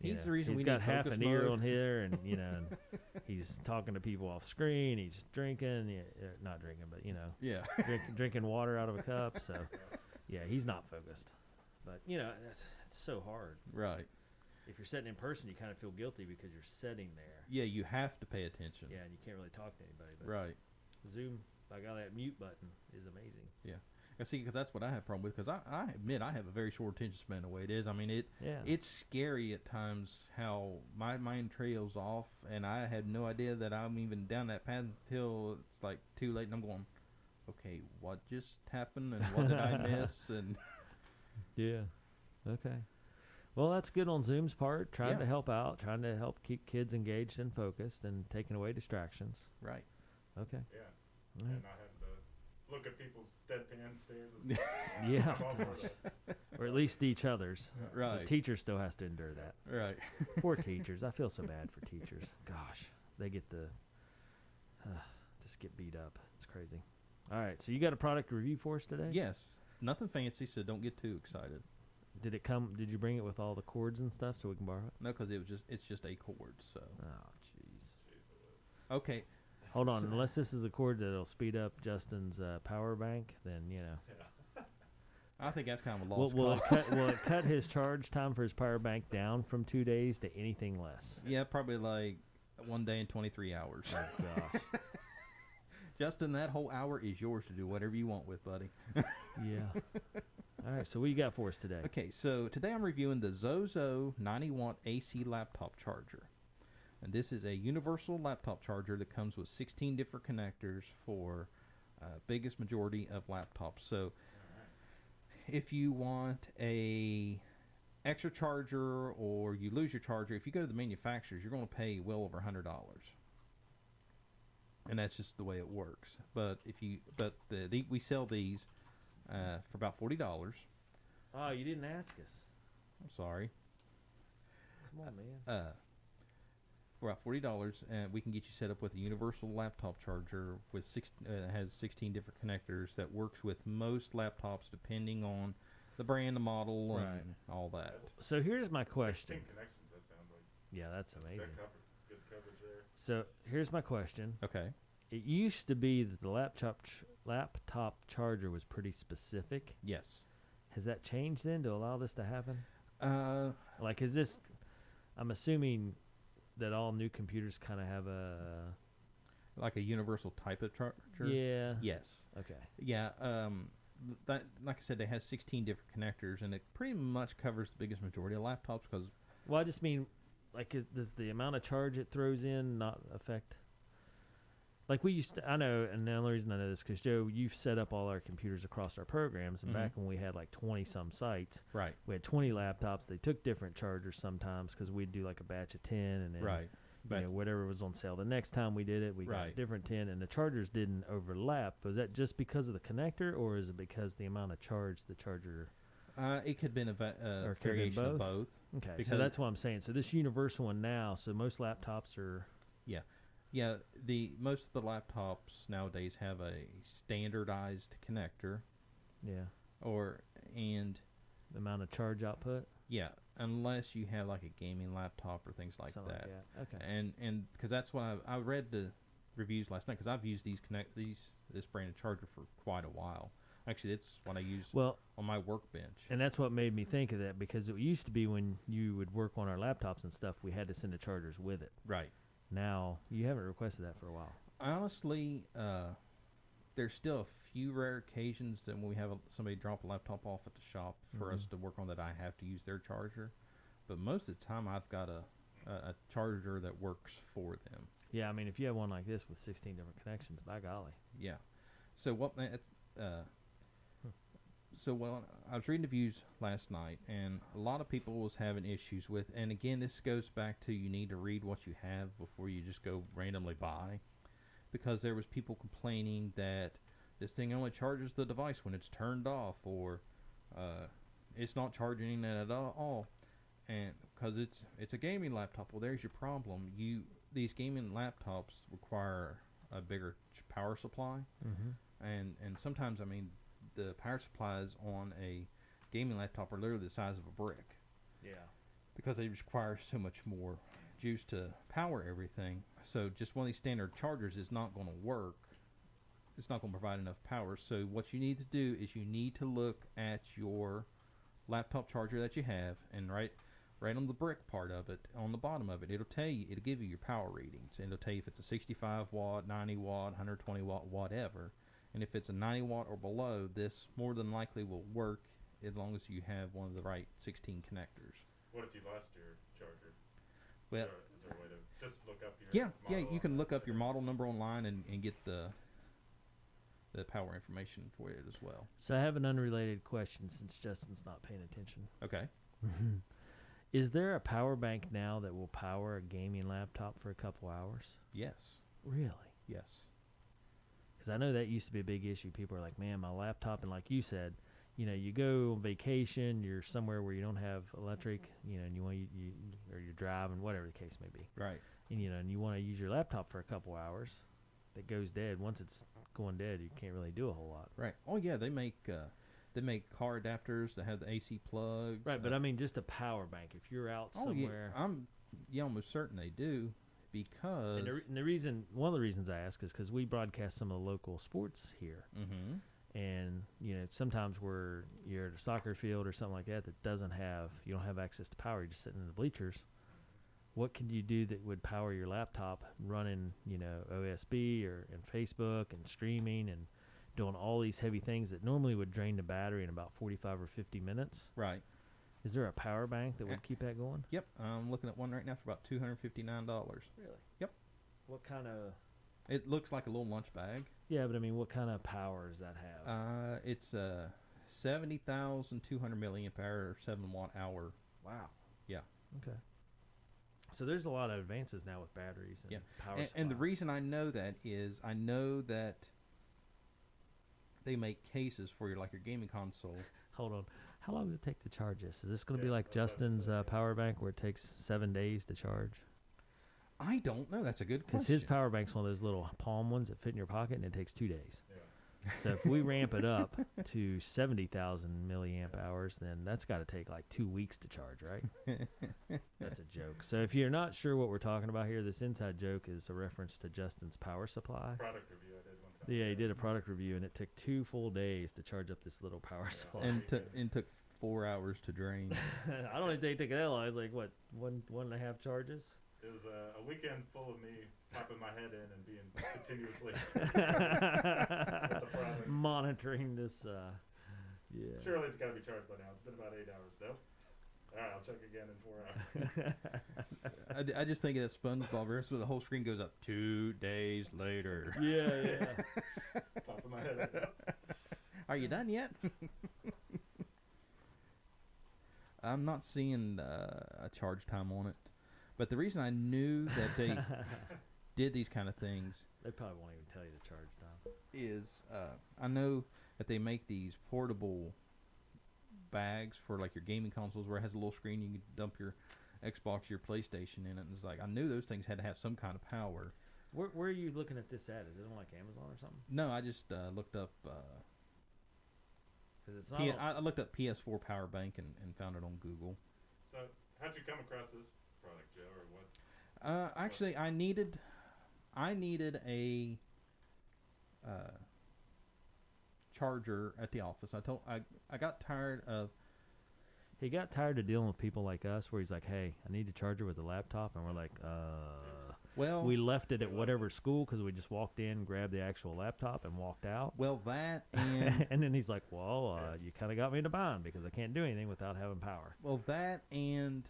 He's the reason he's got half an ear on here, and you know, and he's talking to people off screen. He's drinking, not drinking, but you know, drinking water out of a cup. So, yeah, he's not focused. But you know, it's so hard. Right. If you're sitting in person, you kind of feel guilty because you're sitting there. Yeah, you have to pay attention. Yeah, and you can't really talk to anybody. But right. Zoom, I got that mute button is amazing. Yeah, I see, because that's what I have a problem with. Because I admit I have a very short attention span the way it is. I mean, it's scary at times how my mind trails off, and I had no idea that I'm even down that path until it's like too late, and I'm going, okay, what just happened, and what did I miss? And yeah, okay. Well, that's good on Zoom's part, trying to help out, trying to help keep kids engaged and focused, and taking away distractions. Right. Okay. Yeah. All right. And not having to look at people's deadpan stares. Yeah. Or at least each other's. Right. The teacher still has to endure that. Right. Poor teachers. I feel so bad for teachers. Gosh, they get just get beat up. It's crazy. All right, so you got a product review for us today? Yes. Nothing fancy, so don't get too excited. Did it come? Did you bring it with all the cords and stuff so we can borrow it? No, because it's just a cord. So. Oh, jeez. Okay. Hold on. Unless this is a cord that'll speed up Justin's power bank, then Yeah. I think that's kind of a lost will it cut his charge time for his power bank down from 2 days to anything less? Yeah, probably like 1 day and 23 hours. Oh gosh. Justin, that whole hour is yours to do whatever you want with, buddy. Yeah. All right, so what you got for us today? Okay, so today I'm reviewing the ZOZO 90W AC laptop charger. And this is a universal laptop charger that comes with 16 different connectors for biggest majority of laptops. So if you want a extra charger or you lose your charger, if you go to the manufacturers, you're going to pay well over $100. And that's just the way it works. But we sell these for about $40. Oh, you didn't ask us. I'm sorry. Come on, man. For about $40, and we can get you set up with a universal laptop charger with has 16 different connectors that works with most laptops, depending on the brand, the model, and all that. So here's my question. 16 connections. That sounds like. Yeah, that's amazing. Good coverage there. So here's my question. Okay. It used to be that the laptop charger was pretty specific. Yes. Has that changed then to allow this to happen? Like, is this? I'm assuming that all new computers kind of have a universal type of charger. Yeah. Yes. Okay. Yeah. That, like I said, they have 16 different connectors, and it pretty much covers the biggest majority of laptops. Because, well, I just mean, like, does the amount of charge it throws in not affect? Like we used to, I know, and the only reason I know this because Joe, you've set up all our computers across our programs, and back when we had like 20 some sites, right? We had 20 laptops. They took different chargers sometimes because we'd do like a batch of 10, and then you know, whatever was on sale. The next time we did it, we got a different 10, and the chargers didn't overlap. Was that just because of the connector, or is it because the amount of charge the charger? It could have been a variation of both. Okay, so that's what I'm saying. So this universal one now, so most laptops are. Yeah, most of the laptops nowadays have a standardized connector. Yeah. And the amount of charge output. Yeah, unless you have like a gaming laptop or things like Something that. Like that. Okay. And because that's why I read the reviews last night, because I've used this brand of charger for quite a while. Actually, it's what I use on my workbench. And that's what made me think of that, because it used to be when you would work on our laptops and stuff, we had to send the chargers with it. Right. Now, you haven't requested that for a while. Honestly, there's still a few rare occasions that when we have somebody drop a laptop off at the shop for us to work on that I have to use their charger. But most of the time, I've got a charger that works for them. Yeah, I mean, if you have one like this with 16 different connections, by golly. Yeah. So I was reading the reviews last night, and a lot of people was having issues with, and again, this goes back to you need to read what you have before you just go randomly buy, because there was people complaining that this thing only charges the device when it's turned off, or it's not charging it at all, and because it's a gaming laptop. Well, there's your problem. These gaming laptops require a bigger power supply, and sometimes, I mean, the power supplies on a gaming laptop are literally the size of a brick. Yeah. Because they require so much more juice to power everything. So just one of these standard chargers is not going to work. It's not going to provide enough power. So what you need to do is you need to look at your laptop charger that you have, and right on the brick part of it, on the bottom of it, it'll give you your power readings. And it'll tell you if it's a 65 watt, 90 watt, 120 watt, whatever. And if it's a 90 watt or below, this more than likely will work as long as you have one of the right 16 connectors. What if you lost your charger? Well, is there a way to just look up your yeah, model you can online? look up your model number online and get the power information for it as well. So I have an unrelated question since Justin's not paying attention. Okay. Is there a power bank now that will power a gaming laptop for a couple hours? Yes. Really? Yes. Because I know that used to be a big issue. People are like, man, my laptop, and like you said, you know, you go on vacation, you're somewhere where you don't have electric, you know, and you want or you're driving, whatever the case may be. Right. And you know, and you want to use your laptop for a couple hours. That goes dead. Once it's going dead, you can't really do a whole lot. Right. Oh yeah, they make car adapters that have the AC plugs. Right, but I mean just a power bank. If you're out somewhere, I'm almost certain they do, because and the reason, one of the reasons I ask is because we broadcast some of the local sports here, and you know sometimes where you're at a soccer field or something like that you don't have access to power. You're just sitting in the bleachers. What can you do that would power your laptop running, you know, OSB and Facebook and streaming and doing all these heavy things that normally would drain the battery in about 45 or 50 minutes? Right. Is there a power bank that would keep that going? Yep. I'm looking at one right now for about $259. Really? Yep. What kind of... It looks like a little lunch bag. Yeah, but I mean, what kind of power does that have? It's 70,200 milliamp hour or 7 watt hour. Wow. Yeah. Okay. So there's a lot of advances now with batteries and power supplies. And the reason I know that is I know that they make cases for your gaming console. Hold on. How long does it take to charge this? Is this going to be like Justin's power bank where it takes 7 days to charge? I don't know. That's a good question. Because his power bank's one of those little palm ones that fit in your pocket, and it takes 2 days. Yeah. So if we ramp it up to 70,000 milliamp hours, then that's got to take like 2 weeks to charge, right? That's a joke. So if you're not sure what we're talking about here, this inside joke is a reference to Justin's power supply. Product review I did one time. Yeah, he did a product review, and it took 2 full days to charge up this little power supply. And took 4 hours to drain. I don't even think it took that long. It was like, what, one and a half charges? It was a weekend full of me popping my head in and being continuously monitoring this. Yeah. Surely it's got to be charged by now. It's been about 8 hours though. All right, I'll check again in 4 hours. I just think of that SpongeBob verse where the whole screen goes up 2 days later. Yeah. Popping my head in. Are you done yet? I'm not seeing a charge time on it. But the reason I knew that they did these kind of things, they probably won't even tell you the charge time, is I know that they make these portable bags for like your gaming consoles where it has a little screen, you can dump your Xbox, your PlayStation in it, and it's like I knew those things had to have some kind of power. Where are you looking at this at? Is it on like Amazon or something? No, I just looked up. It's not I looked up PS4 power bank and found it on Google. So how'd you come across this product, Joe, or what? Actually, I needed a charger at the office. I got tired of. He got tired of dealing with people like us, where he's like, "Hey, I need a charger with a laptop," and we're like, Well, we left it at whatever school because we just walked in, grabbed the actual laptop, and walked out. Well, that and and then he's like, "Well, you kind of got me in a bind because I can't do anything without having power." Well, that and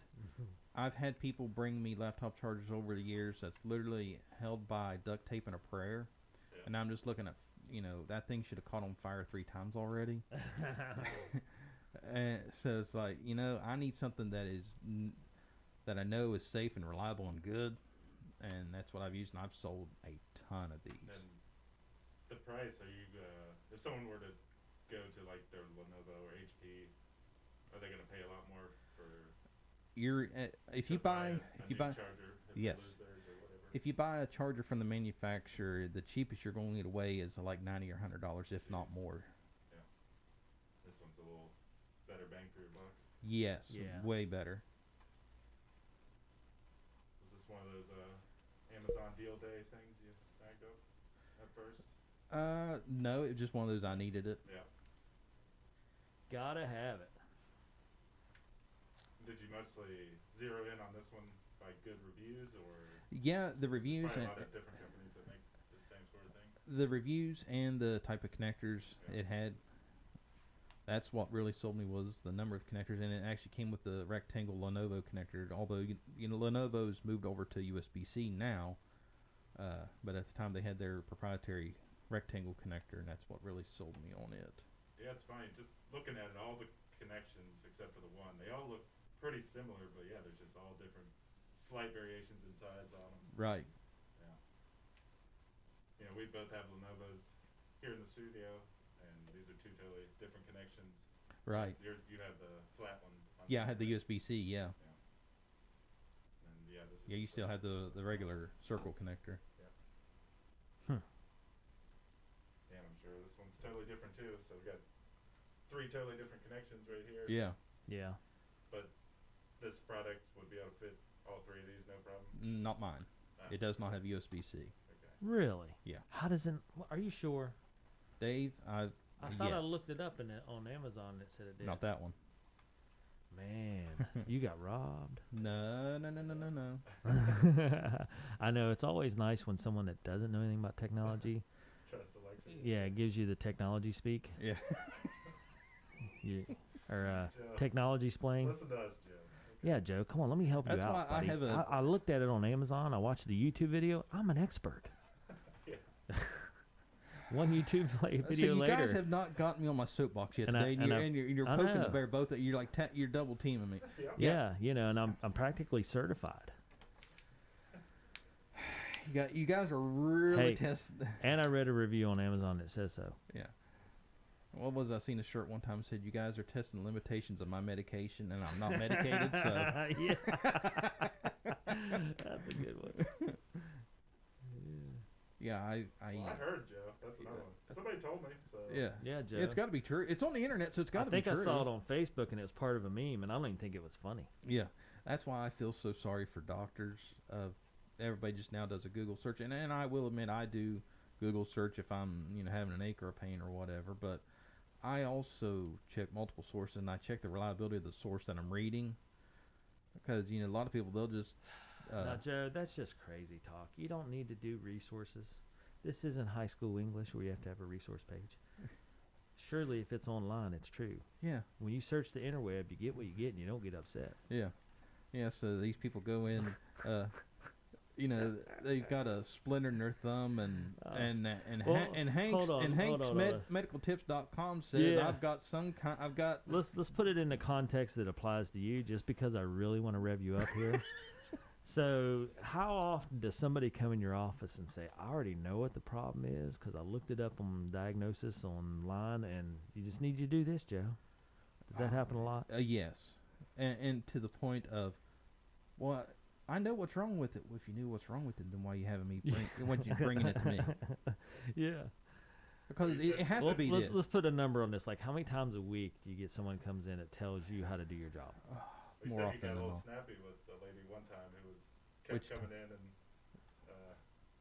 I've had people bring me laptop chargers over the years that's literally held by duct tape and a prayer, and I'm just looking at, that thing should have caught on fire 3 times already. And so it's like, I need something that I know is safe and reliable and good, and that's what I've used, and I've sold a ton of these. And the price, are you, if someone were to go to like their Lenovo or HP, are they going to pay a lot more for? If you buy charger, yes. They lose theirs or whatever. If you buy a charger from the manufacturer, the cheapest you're going to get away is like $90 or $100, if not more. Yeah. This one's a little better bang for your buck. Yes, way better. Was this one of those Amazon deal day things you snagged up at first? No, it was just one of those I needed it. Yeah. Gotta have it. Did you mostly zero in on this one by good reviews, or? Yeah, the reviews. Probably a lot of different companies that make the same sort of thing. The reviews and the type of connectors it had. That's what really sold me, was the number of connectors, and it actually came with the rectangle Lenovo connector. Although Lenovo's moved over to USB-C now, but at the time they had their proprietary rectangle connector, and that's what really sold me on it. Yeah, it's funny. Just looking at it, all the connections except for the one, they all look pretty similar, but yeah, there's just all different, slight variations in size on them. Right. Yeah. You know, we both have Lenovo's here in the studio, and these are two totally different connections. Right. You have the flat one. Yeah, I had the USB-C. Yeah. And yeah, this is. Yeah, you still have the regular circle connector. Yeah, I'm sure this one's totally different too. So we got 3 totally different connections right here. Yeah. Yeah. But this product would be able to fit all 3 of these, no problem. Not mine. It does not have USB-C. Okay. Really? Yeah. How does it? Are you sure? Dave, I thought yes. I looked it up on Amazon and it said it did. Not that one. Man, you got robbed. No. I know, it's always nice when someone that doesn't know anything about technology, Trust the lecture. yeah, it gives you the technology speak. Yeah. Technology splaying. Listen to us, Joe. Okay. Yeah, Joe, come on, let me help you That's out, why I buddy. have a- I looked at it on Amazon. I watched the YouTube video. I'm an expert. Yeah. One YouTube video So you later. guys have not gotten me on my soapbox yet And today, you're I poking know. the bear both. You're like you're double teaming me. Yeah, and I'm practically certified. You guys are really Hey. testing. And I read a review on Amazon that says so. Yeah. What was I seen a shirt one time that said you guys are testing the limitations of my medication, and I'm not medicated, so. Yeah. That's a good one. Yeah, I heard, Joe. That's another one. Somebody told me. So. Yeah. Yeah, Joe. It's got to be true. It's on the internet, so it's got to be true. I think I saw it on Facebook, and it was part of a meme, and I don't even think it was funny. Yeah, that's why I feel so sorry for doctors. Everybody just now does a Google search, and I will admit I do Google search if I'm having an ache or a pain or whatever. But I also check multiple sources, and I check the reliability of the source that I'm reading, because a lot of people, they'll just. Now, Joe, that's just crazy talk. You don't need to do resources. This isn't high school English where you have to have a resource page. Surely, if it's online, it's true. Yeah. When you search the interweb, you get what you get, and you don't get upset. Yeah. Yeah. So these people go in, they've got a splinter in their thumb, and Hank's medicaltips.com says Yeah. I've got some kind. Let's put it into context that applies to you, just because I really want to rev you up here. So, how often does somebody come in your office and say, I already know what the problem is because I looked it up on diagnosis online, and you just need you to do this, Joe? Does that happen a lot? Yes. And to the point of, well, I know what's wrong with it. Well, if you knew what's wrong with it, then why you having me bringing it to me? Yeah. Because it has to be this. Let's put a number on this. Like, how many times a week do you get someone comes in that tells you how to do your job? More often than not. You got a little not. snappy with the lady one time who kept coming in, and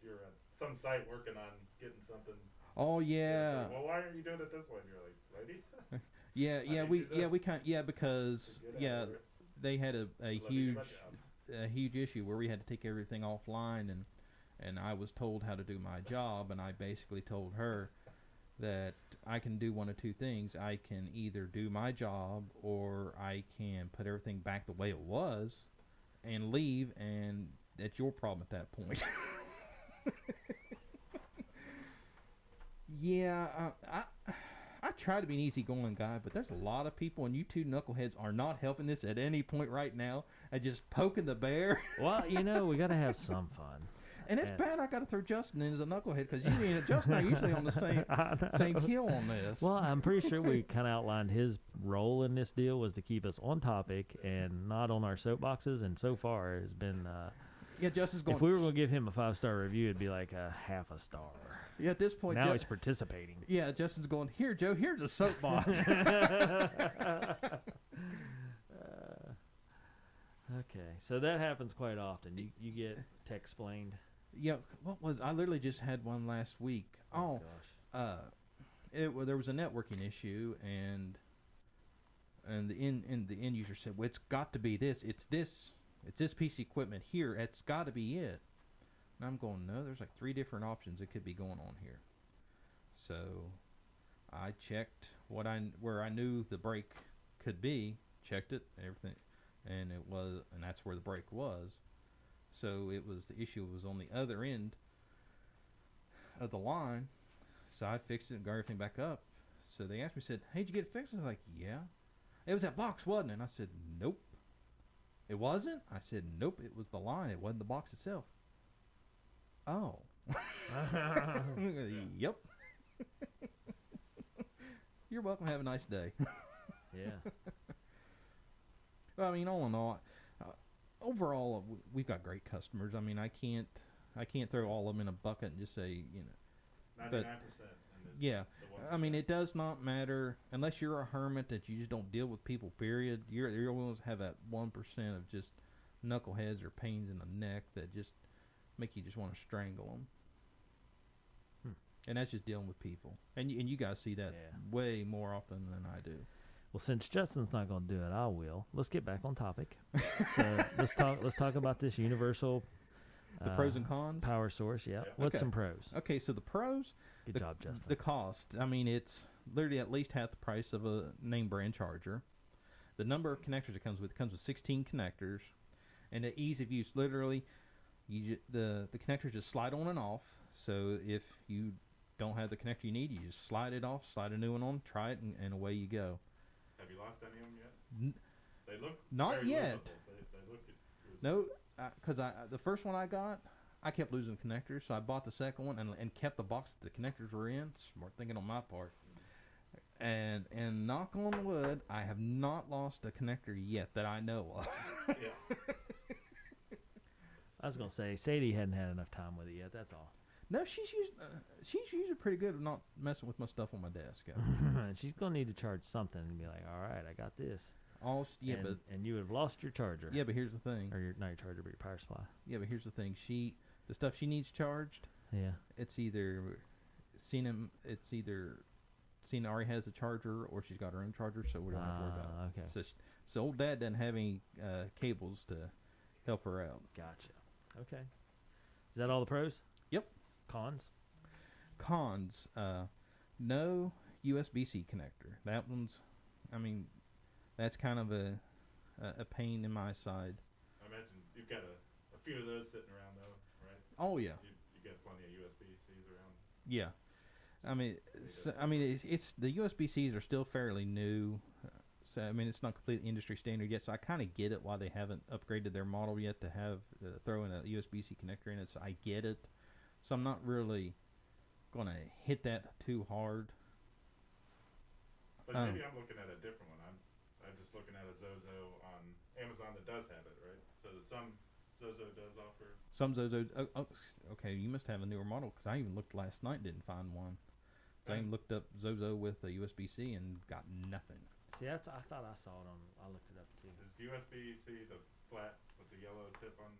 you're at some site working on getting something. Oh yeah. Well, why aren't you doing it this way? And you're like, lady. Because they had a huge issue where we had to take everything offline, and I was told how to do my job, and I basically told her that I can do one of two things. I can either do my job, or I can put everything back the way it was and leave, and that's your problem at that point. Yeah, I try to be an easygoing guy, but there's a lot of people, and you two knuckleheads are not helping this at any point right now, and just poking the bear. Well, we got to have some fun. And it's bad I got to throw Justin in as a knucklehead, because you and Justin are usually on the same kill on this. Well, I'm pretty sure we kind of outlined his role in this deal was to keep us on topic and not on our soapboxes, and so far has been... yeah, Justin's going... If we were going to give him a 5-star review, it'd be like a half a star. Yeah, at this point... Now he's participating. Yeah, Justin's going, here, Joe, here's a soapbox. Okay, so that happens quite often. You get tech-splained. Yeah, I literally just had one last week. Oh gosh. There was a networking issue, and the end user said, well, it's got to be this. It's this piece of equipment here. It's got to be it. And I'm going, no, there's like 3 different options that could be going on here. So I checked where I knew the break could be, checked it, everything, and that's where the break was. So the issue was on the other end of the line. So I fixed it and got everything back up. So they asked me, said, "Hey, did you get it fixed?" I was like, "Yeah." "It was that box, wasn't it?" And I said, "Nope." "It wasn't?" I said, "Nope, it was the line. It wasn't the box itself." "Oh." Yep. You're welcome. Have a nice day. Yeah. Well, I mean, all in all, overall, we've got great customers. I mean, I can't throw all of them in a bucket and just say, 99%. Yeah, I mean, it does not matter unless you're a hermit that you just don't deal with people. Period. You're always have that 1% of just knuckleheads or pains in the neck that just make you just want to strangle them. And that's just dealing with people. And you guys see that way more often than I do. Well, since Justin's not going to do it, I will. Let's get back on topic. So let's talk about this universal. The pros and cons. Power source. Yeah. What's some pros? Okay, so the pros. Good job, Justin. The cost. I mean, it's literally at least half the price of a name brand charger. The number of connectors it comes with 16 connectors, and the ease of use. Literally, the connectors just slide on and off. So if you don't have the connector you need, you just slide it off, slide a new one on, try it, and away you go. Have you lost any of them yet? They look not very yet. Losable. They look no, because the first one I got, I kept losing connectors, so I bought the second one and kept the box that the connectors were in. Smart thinking on my part. And knock on wood, I have not lost a connector yet that I know of. Yeah. I was gonna say Sadie hadn't had enough time with it yet. That's all. No, she's usually pretty good at not messing with my stuff on my desk. She's gonna need to charge something and be like, "All right, I got this." And you would have lost your charger. Yeah, but here's the thing. Or not your charger, but your power supply. Yeah, but here's the thing. The stuff she needs charged. Yeah. It's either Cena already has a charger, or she's got her own charger, so we don't have to worry about it. Okay. So old Dad doesn't have any cables to help her out. Gotcha. Okay. Is that all the pros? Yep. Cons? Cons. No USB-C connector. That one's, I mean, that's kind of a pain in my side. I imagine you've got a few of those sitting around, though, right? Oh, yeah. You got plenty of USB-Cs around. Yeah. I mean, it's the USB-Cs are still fairly new. So, I mean, it's not completely industry standard yet, so I kind of get it why they haven't upgraded their model yet to have throw in a USB-C connector in it, so I get it. So I'm not really going to hit that too hard. But maybe I'm looking at a different one. I'm just looking at a ZOZO on Amazon that does have it, right? So some ZOZO does offer. Some ZOZO. Okay, you must have a newer model, because I even looked last night and didn't find one. So I even looked up ZOZO with a USB-C and got nothing. See, I thought I saw it on. I looked it up too. Is USB-C the flat with the yellow tip on?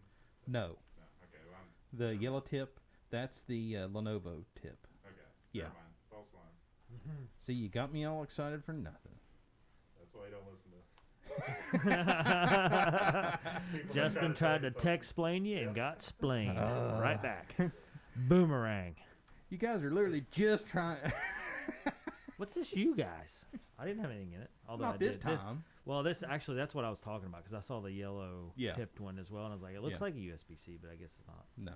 No. No. Okay. Well, the yellow tip, that's the Lenovo tip. Okay. Yeah. Never mind. False alarm. See, you got me all excited for nothing. That's why you don't listen to. Justin tried to tech-splain you and got splained right back. Boomerang. You guys are literally just trying. What's this, you guys? I didn't have anything in it. Although Not this time. That's what I was talking about, because I saw the yellow tipped one as well, and I was like, it looks like a USB-C, but I guess it's not. No.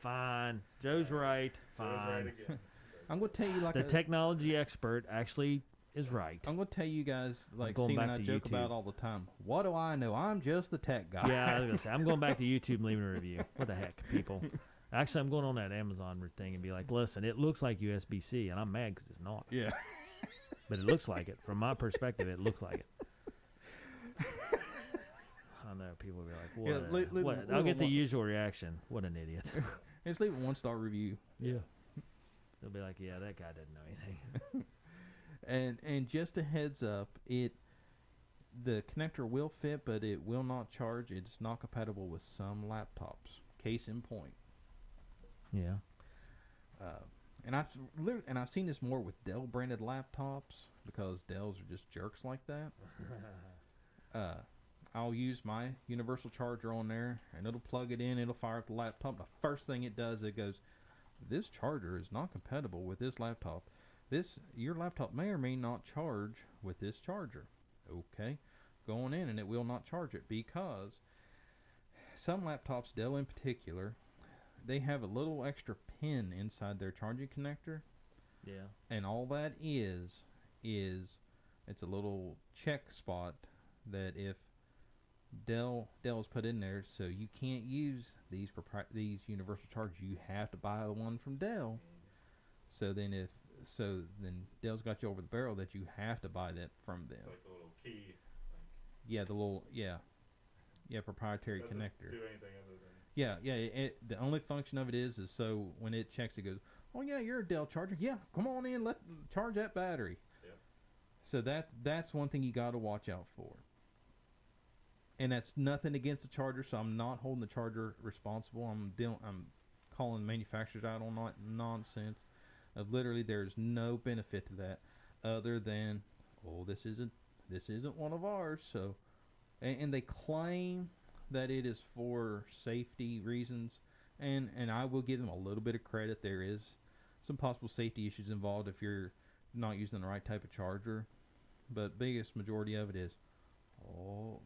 Fine. Joe's right. Fine. Joe's right again. I'm going to tell you, like, the technology expert actually is right. I'm going to tell you guys, like Steve and I joke about all the time. What do I know? I'm just the tech guy. Yeah, I was going to say, I'm going back to YouTube and leaving a review. What the heck, people? Actually, I'm going on that Amazon thing and be like, listen, it looks like USB-C, and I'm mad because it's not. Yeah. But it looks like it. From my perspective, it looks like it. I know people will be like, what? I'll get the usual reaction. What an idiot. Just leave a 1-star review. Yeah. They'll be like, yeah, that guy doesn't know anything. And just a heads up, the connector will fit, but it will not charge. It's not compatible with some laptops. Case in point. Yeah. And I've seen this more with Dell branded laptops, because Dells are just jerks like that. I'll use my universal charger on there, and it'll plug it in. It'll fire up the laptop. The first thing it does, it goes, this charger is not compatible with this laptop. Your laptop may or may not charge with this charger. Okay, going in and it will not charge it because some laptops, Dell in particular, they have a little extra pin inside their charging connector. Yeah. And all that is it's a little check spot that if Dell's put in there, so you can't use these universal chargers. You have to buy the one from Dell. So then Dell's got you over the barrel that you have to buy that from them. It's like the little key. Yeah, the little proprietary connector. Do anything other than. Yeah. The only function of it is so when it checks, it goes, oh yeah, you're a Dell charger. Yeah, come on in, charge that battery. Yeah. So that's one thing you got to watch out for. And that's nothing against the charger, so I'm not holding the charger responsible. I'm calling manufacturers out on that nonsense of literally there's no benefit to that other than, oh, this isn't one of ours. So, and they claim that it is for safety reasons, and I will give them a little bit of credit. There is some possible safety issues involved if you're not using the right type of charger, but biggest majority of it is, oh,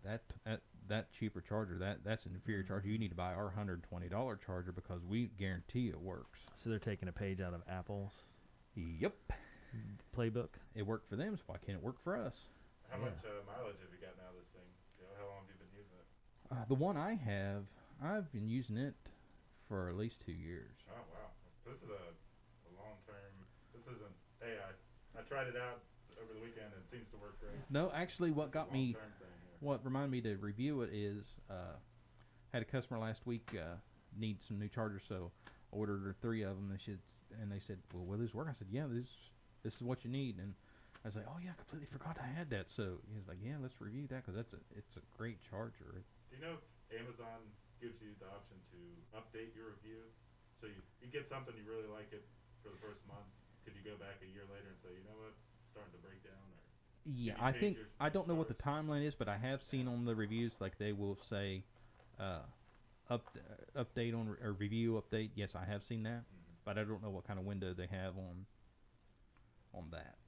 that cheaper charger, that's an inferior charger. You need to buy our $120 charger because we guarantee it works. So they're taking a page out of Apple's Yep. playbook. It worked for them, so why can't it work for us? How much mileage have you gotten out of this thing? How long have you been using it? The one I have, I've been using it for at least 2 years. Oh wow! So this is a long term. This isn't. Hey, I tried it out over the weekend and it seems to work great. No, actually, what It's a got me, long-term thing, what reminded me to review it is, had a customer last week need some new chargers, so I ordered 3 of them. And they said, well, will this work? I said, yeah, this is what you need. And I was like, oh yeah, I completely forgot I had that. So he was like, yeah, let's review that because it's a great charger. Do you know if Amazon gives you the option to update your review? So you get something, you really like it for the first month. Could you go back a year later and say, you know what, it's starting to break down? Or yeah, I think I don't know what the timeline is, but I have seen on the reviews like they will say update on or review update. Yes, I have seen that, but I don't know what kind of window they have on that.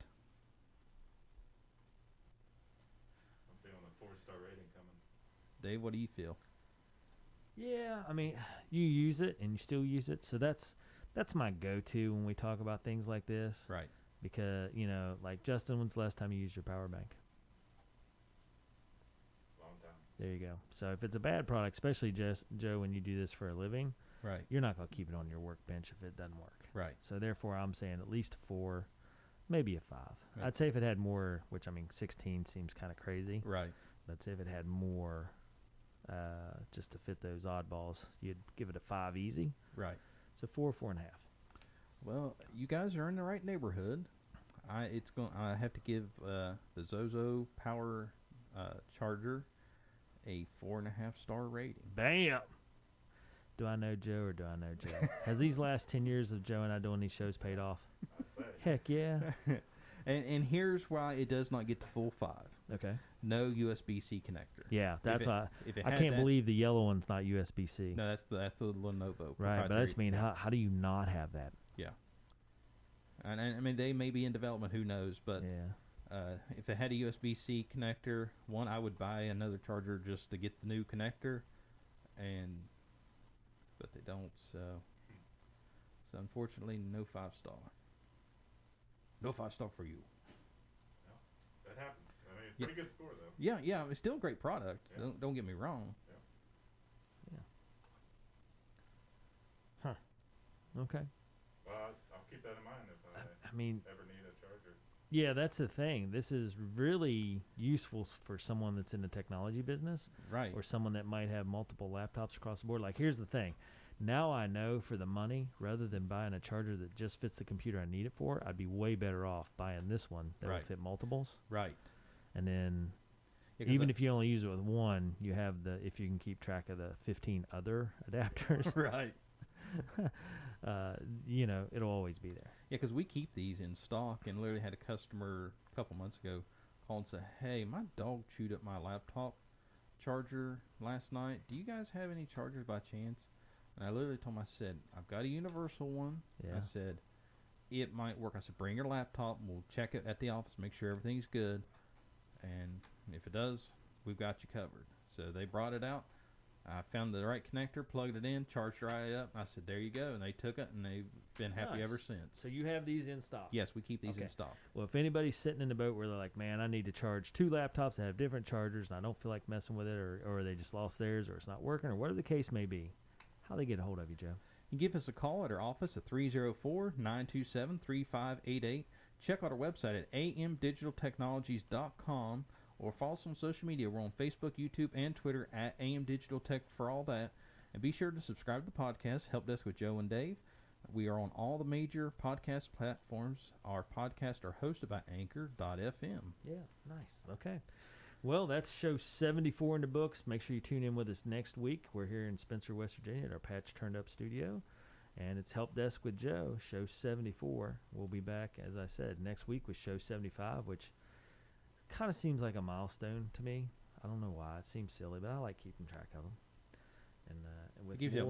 I'm feeling a 4-star rating coming. Dave, what do you feel? Yeah, I mean, you use it and you still use it, so that's my go-to when we talk about things like this. Right. Because, like Justin, when's the last time you used your power bank? Long time. There you go. So if it's a bad product, especially Joe, when you do this for a living, right, you're not going to keep it on your workbench if it doesn't work. Right. So therefore, I'm saying at least 4, maybe a 5. Right. I'd say if it had more, which 16 seems kind of crazy. Right. Let's say if it had more, just to fit those oddballs, you'd give it a 5 easy. Right. So 4, 4.5. Well, you guys are in the right neighborhood. I have to give the ZOZO Power charger a 4.5-star rating. Bam! Do I know Joe or do I know Joe? Has these last 10 years of Joe and I doing these shows paid off? I'd say. Heck yeah. and here's why it does not get the full 5. Okay. No USB-C connector. Yeah, that's why I had can't that, believe the yellow one's not USB-C. No, that's the Lenovo. Right, but I just mean, how do you not have that? Yeah. And I mean, they may be in development, who knows, but yeah. if it had a USB-C connector, I would buy another charger just to get the new connector, but they don't, so unfortunately, no 5-star. No 5-star for you. No, that happens. I mean, pretty good score though. Yeah, it's still a great product. Yeah. Don't get me wrong. Yeah. Huh. Okay. Well, I'll keep that in mind if I ever need a charger. Yeah, that's the thing. This is really useful for someone that's in the technology business. Right. Or someone that might have multiple laptops across the board. Like, here's the thing. Now I know for the money, rather than buying a charger that just fits the computer I need it for, I'd be way better off buying this one that will fit multiples. Right. And then, even if you only use it with one, you have if you can keep track of the 15 other adapters. Right. It'll always be there. Yeah, because we keep these in stock, and literally had a customer a couple months ago call and say, hey, my dog chewed up my laptop charger last night. Do you guys have any chargers by chance? And I literally told him, I said, I've got a universal one. Yeah. I said, it might work. I said, bring your laptop and we'll check it at the office, make sure everything's good. And if it does, we've got you covered. So they brought it out. I found the right connector, plugged it in, charged right up. I said, there you go. And they took it, and they've been happy ever since. So you have these in stock? Yes, we keep these in stock. Well, if anybody's sitting in the boat where they're like, man, I need to charge 2 laptops that have different chargers, and I don't feel like messing with it, or they just lost theirs, or it's not working, or whatever the case may be, how do they get a hold of you, Joe? You give us a call at our office at 304-927-3588. Check out our website at amdigitaltechnologies.com. Or follow us on social media. We're on Facebook, YouTube, and Twitter at AM Digital Tech for all that. And be sure to subscribe to the podcast, Help Desk with Joe and Dave. We are on all the major podcast platforms. Our podcasts are hosted by Anchor.fm. Yeah, nice. Okay. Well, that's show 74 in the books. Make sure you tune in with us next week. We're here in Spencer, West Virginia at our Patch Turned Up studio. And it's Help Desk with Joe, show 74. We'll be back, as I said, next week with show 75, which kind of seems like a milestone to me. I don't know why. It seems silly, but I like keeping track of them. And with it gives you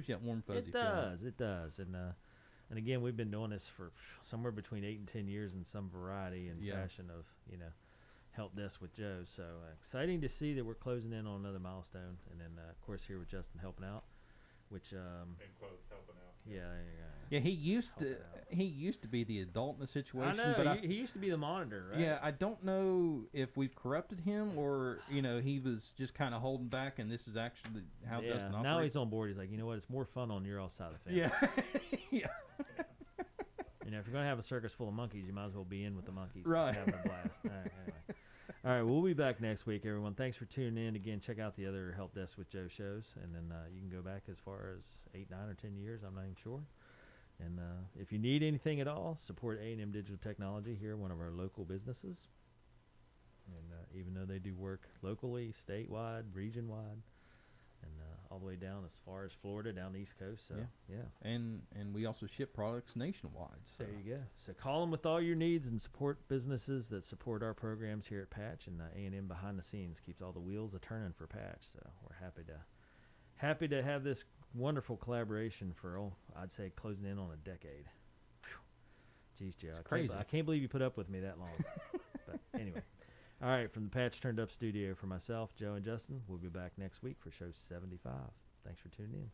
that warm fuzzy feeling. It does. And again, we've been doing this for somewhere between 8 and 10 years in some variety and fashion of, Help Desk with Joe. So exciting to see that we're closing in on another milestone. And then, of course, here with Justin helping out, which in quotes, helping out. Yeah, he used to be the adult in the situation. I know, but he used to be the monitor, right? Yeah, I don't know if we've corrupted him or, he was just kind of holding back, and this is actually how Justin operates. Now he's on board. He's like, you know what, it's more fun on your side of the fence. Yeah. If you're going to have a circus full of monkeys, you might as well be in with the monkeys. Right. Just having a blast. All right, anyway. All right, we'll be back next week, everyone. Thanks for tuning in. Again, check out the other Help Desk with Joe shows, and then you can go back as far as 8, 9, or 10 years. I'm not even sure. And if you need anything at all, support A&M Digital Technology here, one of our local businesses. And even though they do work locally, statewide, region-wide, and all the way down as far as Florida, down the East Coast. So, yeah. And we also ship products nationwide. So. There you go. So call them with all your needs and support businesses that support our programs here at Patch. And A&M behind the scenes keeps all the wheels a-turning for Patch. So we're happy to have this wonderful collaboration for, I'd say, closing in on a decade. Whew. Jeez, Joe. I can't believe you put up with me that long. But anyway. All right, from the Patch Turned Up studio for myself, Joe, and Justin, we'll be back next week for show 75. Thanks for tuning in.